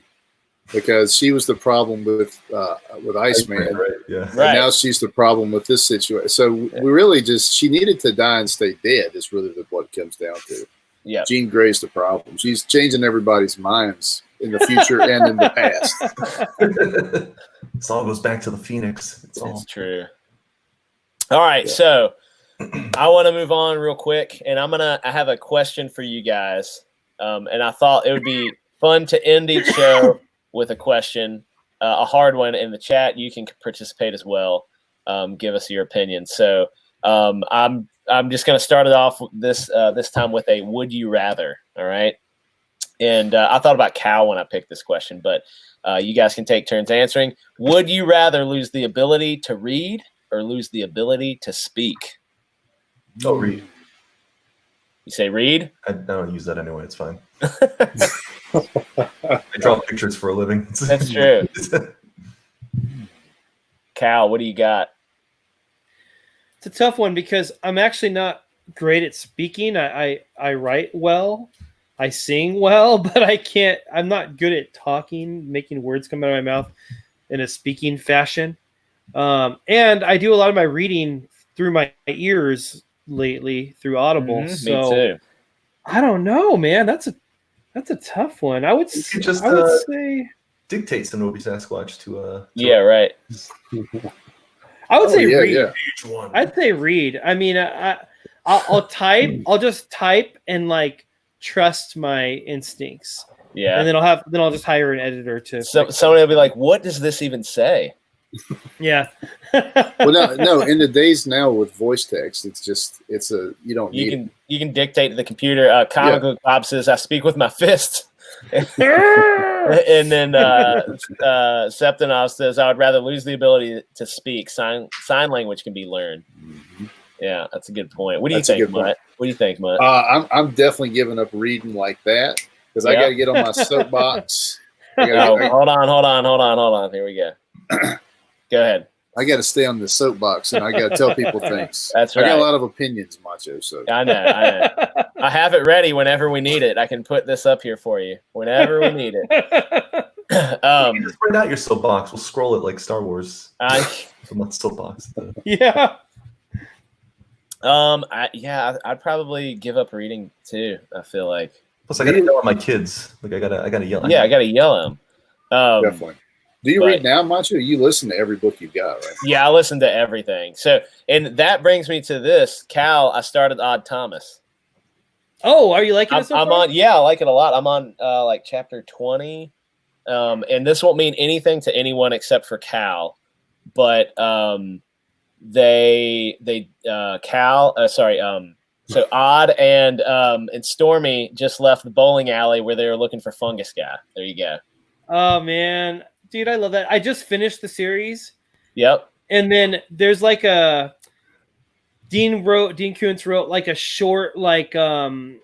because she was the problem with Iceman, right? Yeah. And now she's the problem with this situation. So we really she needed to die and stay dead. Is really what it comes down to. Yeah, Jean Grey's the problem. She's changing everybody's minds in the future and in the past. This all goes back to the Phoenix. It's true. All right, so I want to move on real quick, and I have a question for you guys, and I thought it would be fun to end each show with a question, a hard one in the chat. You can participate as well. Give us your opinion. So I'm just going to start it off this time with a would you rather. All right. And I thought about Cal when I picked this question, but you guys can take turns answering. Would you rather lose the ability to read or lose the ability to speak? Oh, read. You say read? I don't use that anyway. It's fine. I draw pictures for a living. That's true. Cal, what do you got? It's a tough one because I'm actually not great at speaking. I write well, I sing well, but I'm not good at talking, making words come out of my mouth in a speaking fashion. And I do a lot of my reading through my ears lately through Audible. So me too. I don't know, man. That's a tough one. I would say dictate some Obi Sasquatch to yeah, right. I would say read. Yeah. I'd say read. I mean, I'll type. I'll just type and like trust my instincts. Yeah. And then I'll just hire an editor to. Somebody will be like, "What does this even say?" Yeah. Well, no. In the days now with voice text, you don't need it. You can dictate to the computer. Comic Book Bob says, "I speak with my fists." And then Septinov says, "I would rather lose the ability to speak. Sign language can be learned." Mm-hmm. Yeah, that's a good point. What do you think, Mutt? What do you think, Mutt? I'm definitely giving up reading like that because I got to get on my soapbox. Hold on. Here we go. Go ahead. I got to stay on the soapbox and I got to tell people things. That's right. I got a lot of opinions, Macho. So I know. I have it ready whenever we need it. I can put this up here for you whenever we need it. You just print out your soapbox. We'll scroll it like Star Wars. Not soapbox. Yeah. I'd probably give up reading too. I feel like. Plus, I gotta yell at my kids. Like I gotta yell. Yeah, I gotta yell at them. Definitely. Do you read now, Macho? You listen to every book you've got, right? Yeah, I listen to everything. So, and that brings me to this, Cal. I started Odd Thomas. Oh, are you liking it so far? I'm on. Yeah, I like it a lot. I'm on like chapter 20, and this won't mean anything to anyone except for Cal. But so Odd and Stormy just left the bowling alley where they were looking for Fungus Guy. There you go. Oh man, dude, I love that. I just finished the series. Yep. And then there's like a Dean Koontz wrote like a short like a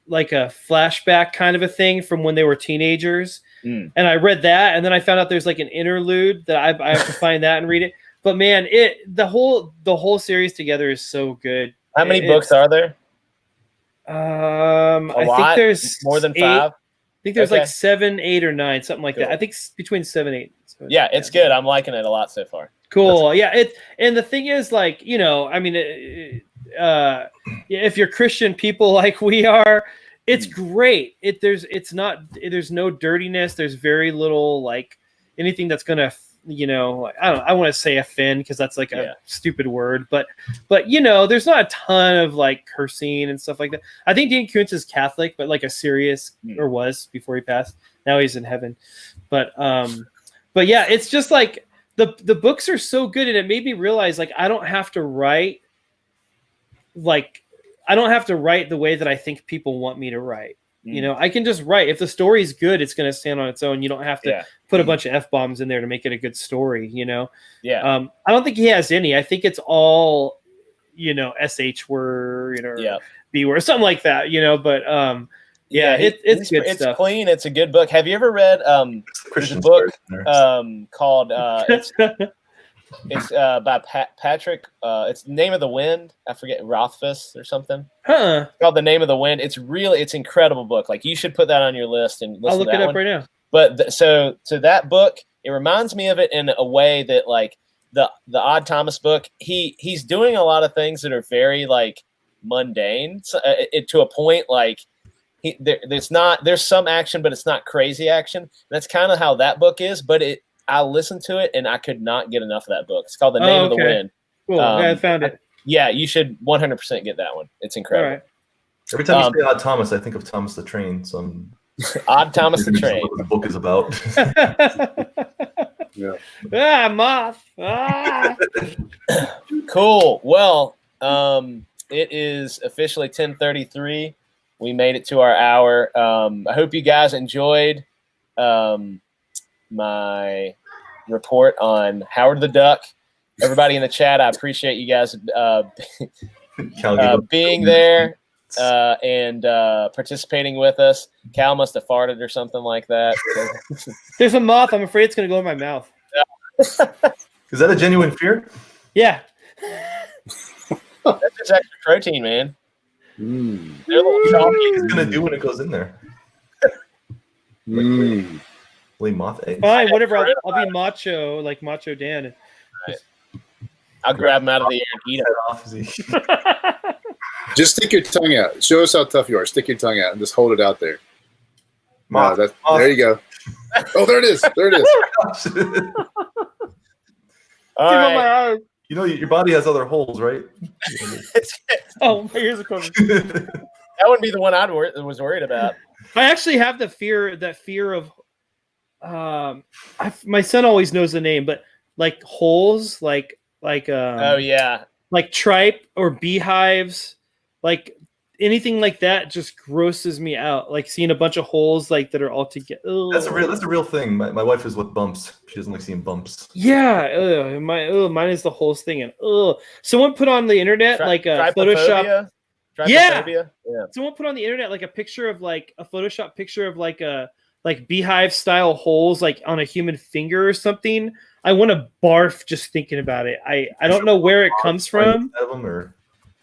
flashback kind of a thing from when they were teenagers. And I read that, and then I found out there's like an interlude that I have to find that and read it. But man, the whole series together is so good. How many books are there? I think there's more than 8. 5. I think there's like 7, 8, or 9, something like that. I think between 7 and 8. So, yeah, it's good. I'm liking it a lot so far. Cool. Yeah. And the thing is, like, you know, I mean, if you're Christian people like we are, it's great. There's no dirtiness. There's very little like anything that's gonna, I want to say offend because that's like a stupid word, but there's not a ton of like cursing and stuff like that. I think Dean Koontz is Catholic, but like a serious or was before he passed. Now he's in heaven, but yeah, it's just like the books are so good, and it made me realize like I don't have to write the way that I think people want me to write. I can just write. If the story's good, it's going to stand on its own. You don't have to put a bunch of F-bombs in there to make it a good story, I don't think he has any. I think it's all, SH word or B word, something like that, but it's good stuff. It's clean. It's a good book. Have you ever read there's a book called it's by Patrick. It's The Name of the Wind. I forget, Rothfuss or something. Huh. It's called The Name of the Wind. It's an incredible book. Like you should put that on your list and listen I'll look to that it up one. right now. But so that book, it reminds me of it in a way that like the Odd Thomas book, he's doing a lot of things that are very like mundane to a point like there's some action, but it's not crazy action. That's kind of how that book is, but I listened to it and I could not get enough of that book. It's called The Name of the Wind. Cool. I found it. Yeah, you should 100% get that one. It's incredible. All right. Every time you say Odd Thomas, I think of Thomas the Train. So I'm Odd Thomas the Train. What the book is about. Moth. Cool. Well, it is officially 10:33. We made it to our hour. I hope you guys enjoyed my report on Howard the Duck. Everybody in the chat, I appreciate you guys being there and participating with us. Cal must have farted or something like that. There's a moth. I'm afraid it's going to go in my mouth. Is that a genuine fear? Yeah. That's just extra protein, man. They're a little What chalky. it's going to do when it goes in there? Lay moth eggs. Fine, whatever. I'll be macho, like Macho Dan. Right. I'll grab them out of the air and eat them. Just stick your tongue out. Show us how tough you are. Stick your tongue out and just hold it out there. Moth. There you go. Oh, there it is. There it is. All right. You know, your body has other holes, right? Oh, my ears are covered. That wouldn't be the one I was worried about. I actually have that fear of my son always knows the name, but like holes, like Oh yeah, like tripe or beehives, like anything like that just grosses me out. Like seeing a bunch of holes like that are all together. That's a real thing. My wife is with bumps. She doesn't like seeing bumps. Yeah, mine is the holes thing. And someone put on the internet like a Photoshop. Yeah. Someone put on the internet like a picture of like a Photoshop picture of like beehive style holes like on a human finger or something. I want to barf just thinking about it. I don't know where it comes from.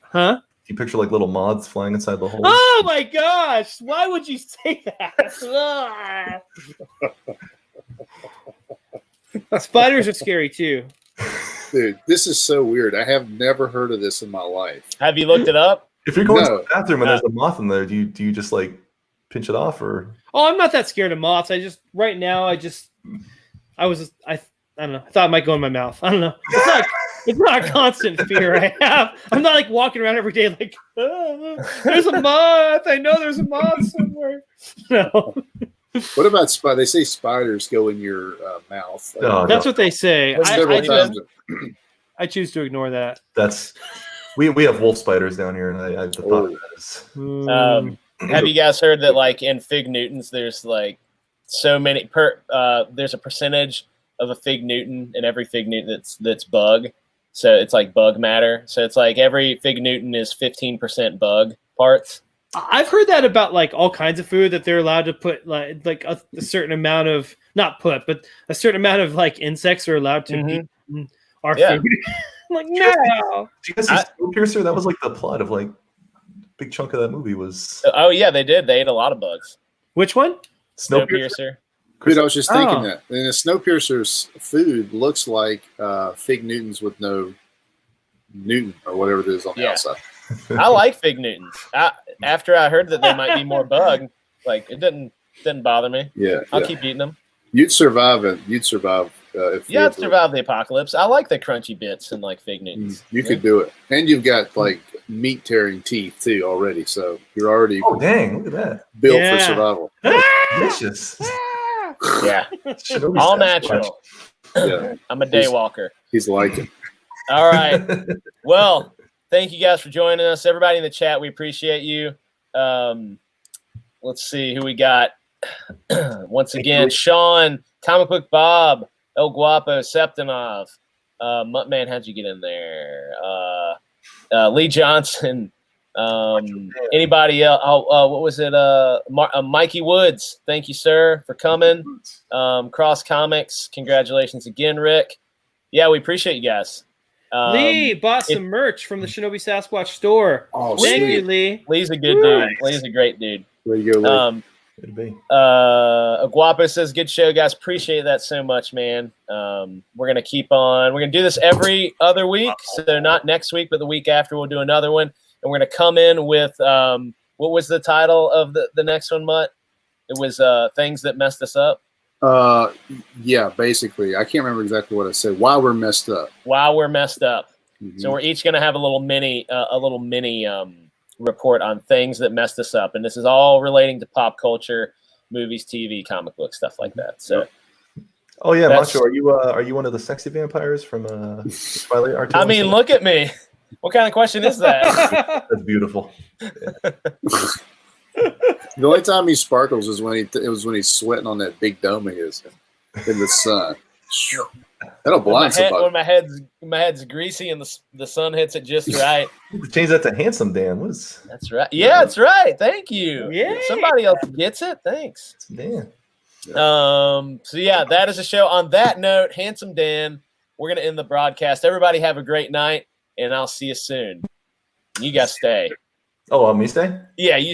Huh? You picture like little moths flying inside the hole. Oh my gosh! Why would you say that? Spiders are scary too. Dude, this is so weird. I have never heard of this in my life. Have you looked it up? If you're going to the bathroom and there's a moth in there, do you just like pinch it off or? Oh, I'm not that scared of moths. I don't know. I don't know. I thought it might go in my mouth. I don't know. It's not a constant fear I have. I'm not like walking around every day like, there's a moth. I know there's a moth somewhere. No. What about spiders? They say spiders go in your mouth. That's what they say. I choose to ignore that. We have wolf spiders down here, and I thought that is. Have you guys heard that like in fig Newtons, there's like so many there's a percentage of a fig Newton in every fig Newton that's bug. So it's like bug matter. So it's like every fig Newton is 15% bug parts. I've heard that about like all kinds of food that they're allowed to put like a certain amount of but a certain amount of like insects are allowed to be in our food. I'm like, no. Did you guys see Snowpiercer? That was like the plot of like big chunk of that movie was. Oh yeah, they did. They ate a lot of bugs. Which one? Snowpiercer. Dude, I was just thinking that. And the Snowpiercer's food looks like fig Newtons with no Newton or whatever it is on the outside. I like Fig Newtons. After I heard that they might be more bug, like it didn't bother me. Yeah, I'll keep eating them. You'd survive it. You'd survive if you I'd survive the apocalypse. I like the crunchy bits and like Fig Newtons. You could do it, and you've got like meat tearing teeth too already, so you're already Oh dang! Look at that. built for survival. Delicious. Yeah, Shinobi all Sasquatch. natural. Yeah, I'm a day walker. he's like it. All right. Well, thank you guys for joining us. Everybody in the chat, we appreciate you. Let's see who we got. Once again, Sean, Comic Book Bob, El Guapo, Septinov. Muttman, how'd you get in there? Lee Johnson. Anybody else? What was it? Mikey Woods. Thank you, sir, for coming. Cross Comics. Congratulations again, Rick. Yeah, we appreciate you guys. Lee bought some merch from the Shinobi Sasquatch store. Oh, Thank sweet. you, Lee. Lee's a good dude. Lee's a great dude. Way to go, Lee. Good to be. Aguapo says, good show, guys. Appreciate that so much, man. We're going to keep on. We're going to do this every other week. So not next week, but the week after we'll do another one. And we're going to come in with, what was the title of the next one, Mutt? It was Things That Messed Us Up. Yeah, basically. I can't remember exactly what I said. Why we're messed up. While we're messed up. Mhm. So we're each going to have a little mini report on things that messed us up. And this is all relating to pop culture, movies, TV, comic books, stuff like that. So Oh yeah, That's- Macho, are you one of the sexy vampires from Twilight Art? I mean, look at me. What kind of question is that? That's beautiful. The only time he sparkles is when he's sweating on that big dome of his in the sun. That'll blind somebody. When my head's greasy and the sun hits it just right. Change that to handsome Dan. What is That's right. Yeah, that's right. Thank you. Yeah. Somebody else gets it. Thanks. Dan? So yeah, that is a show. On that note, Handsome Dan, we're gonna end the broadcast. Everybody have a great night, and I'll see you soon. You guys stay. Oh, me stay? Yeah, you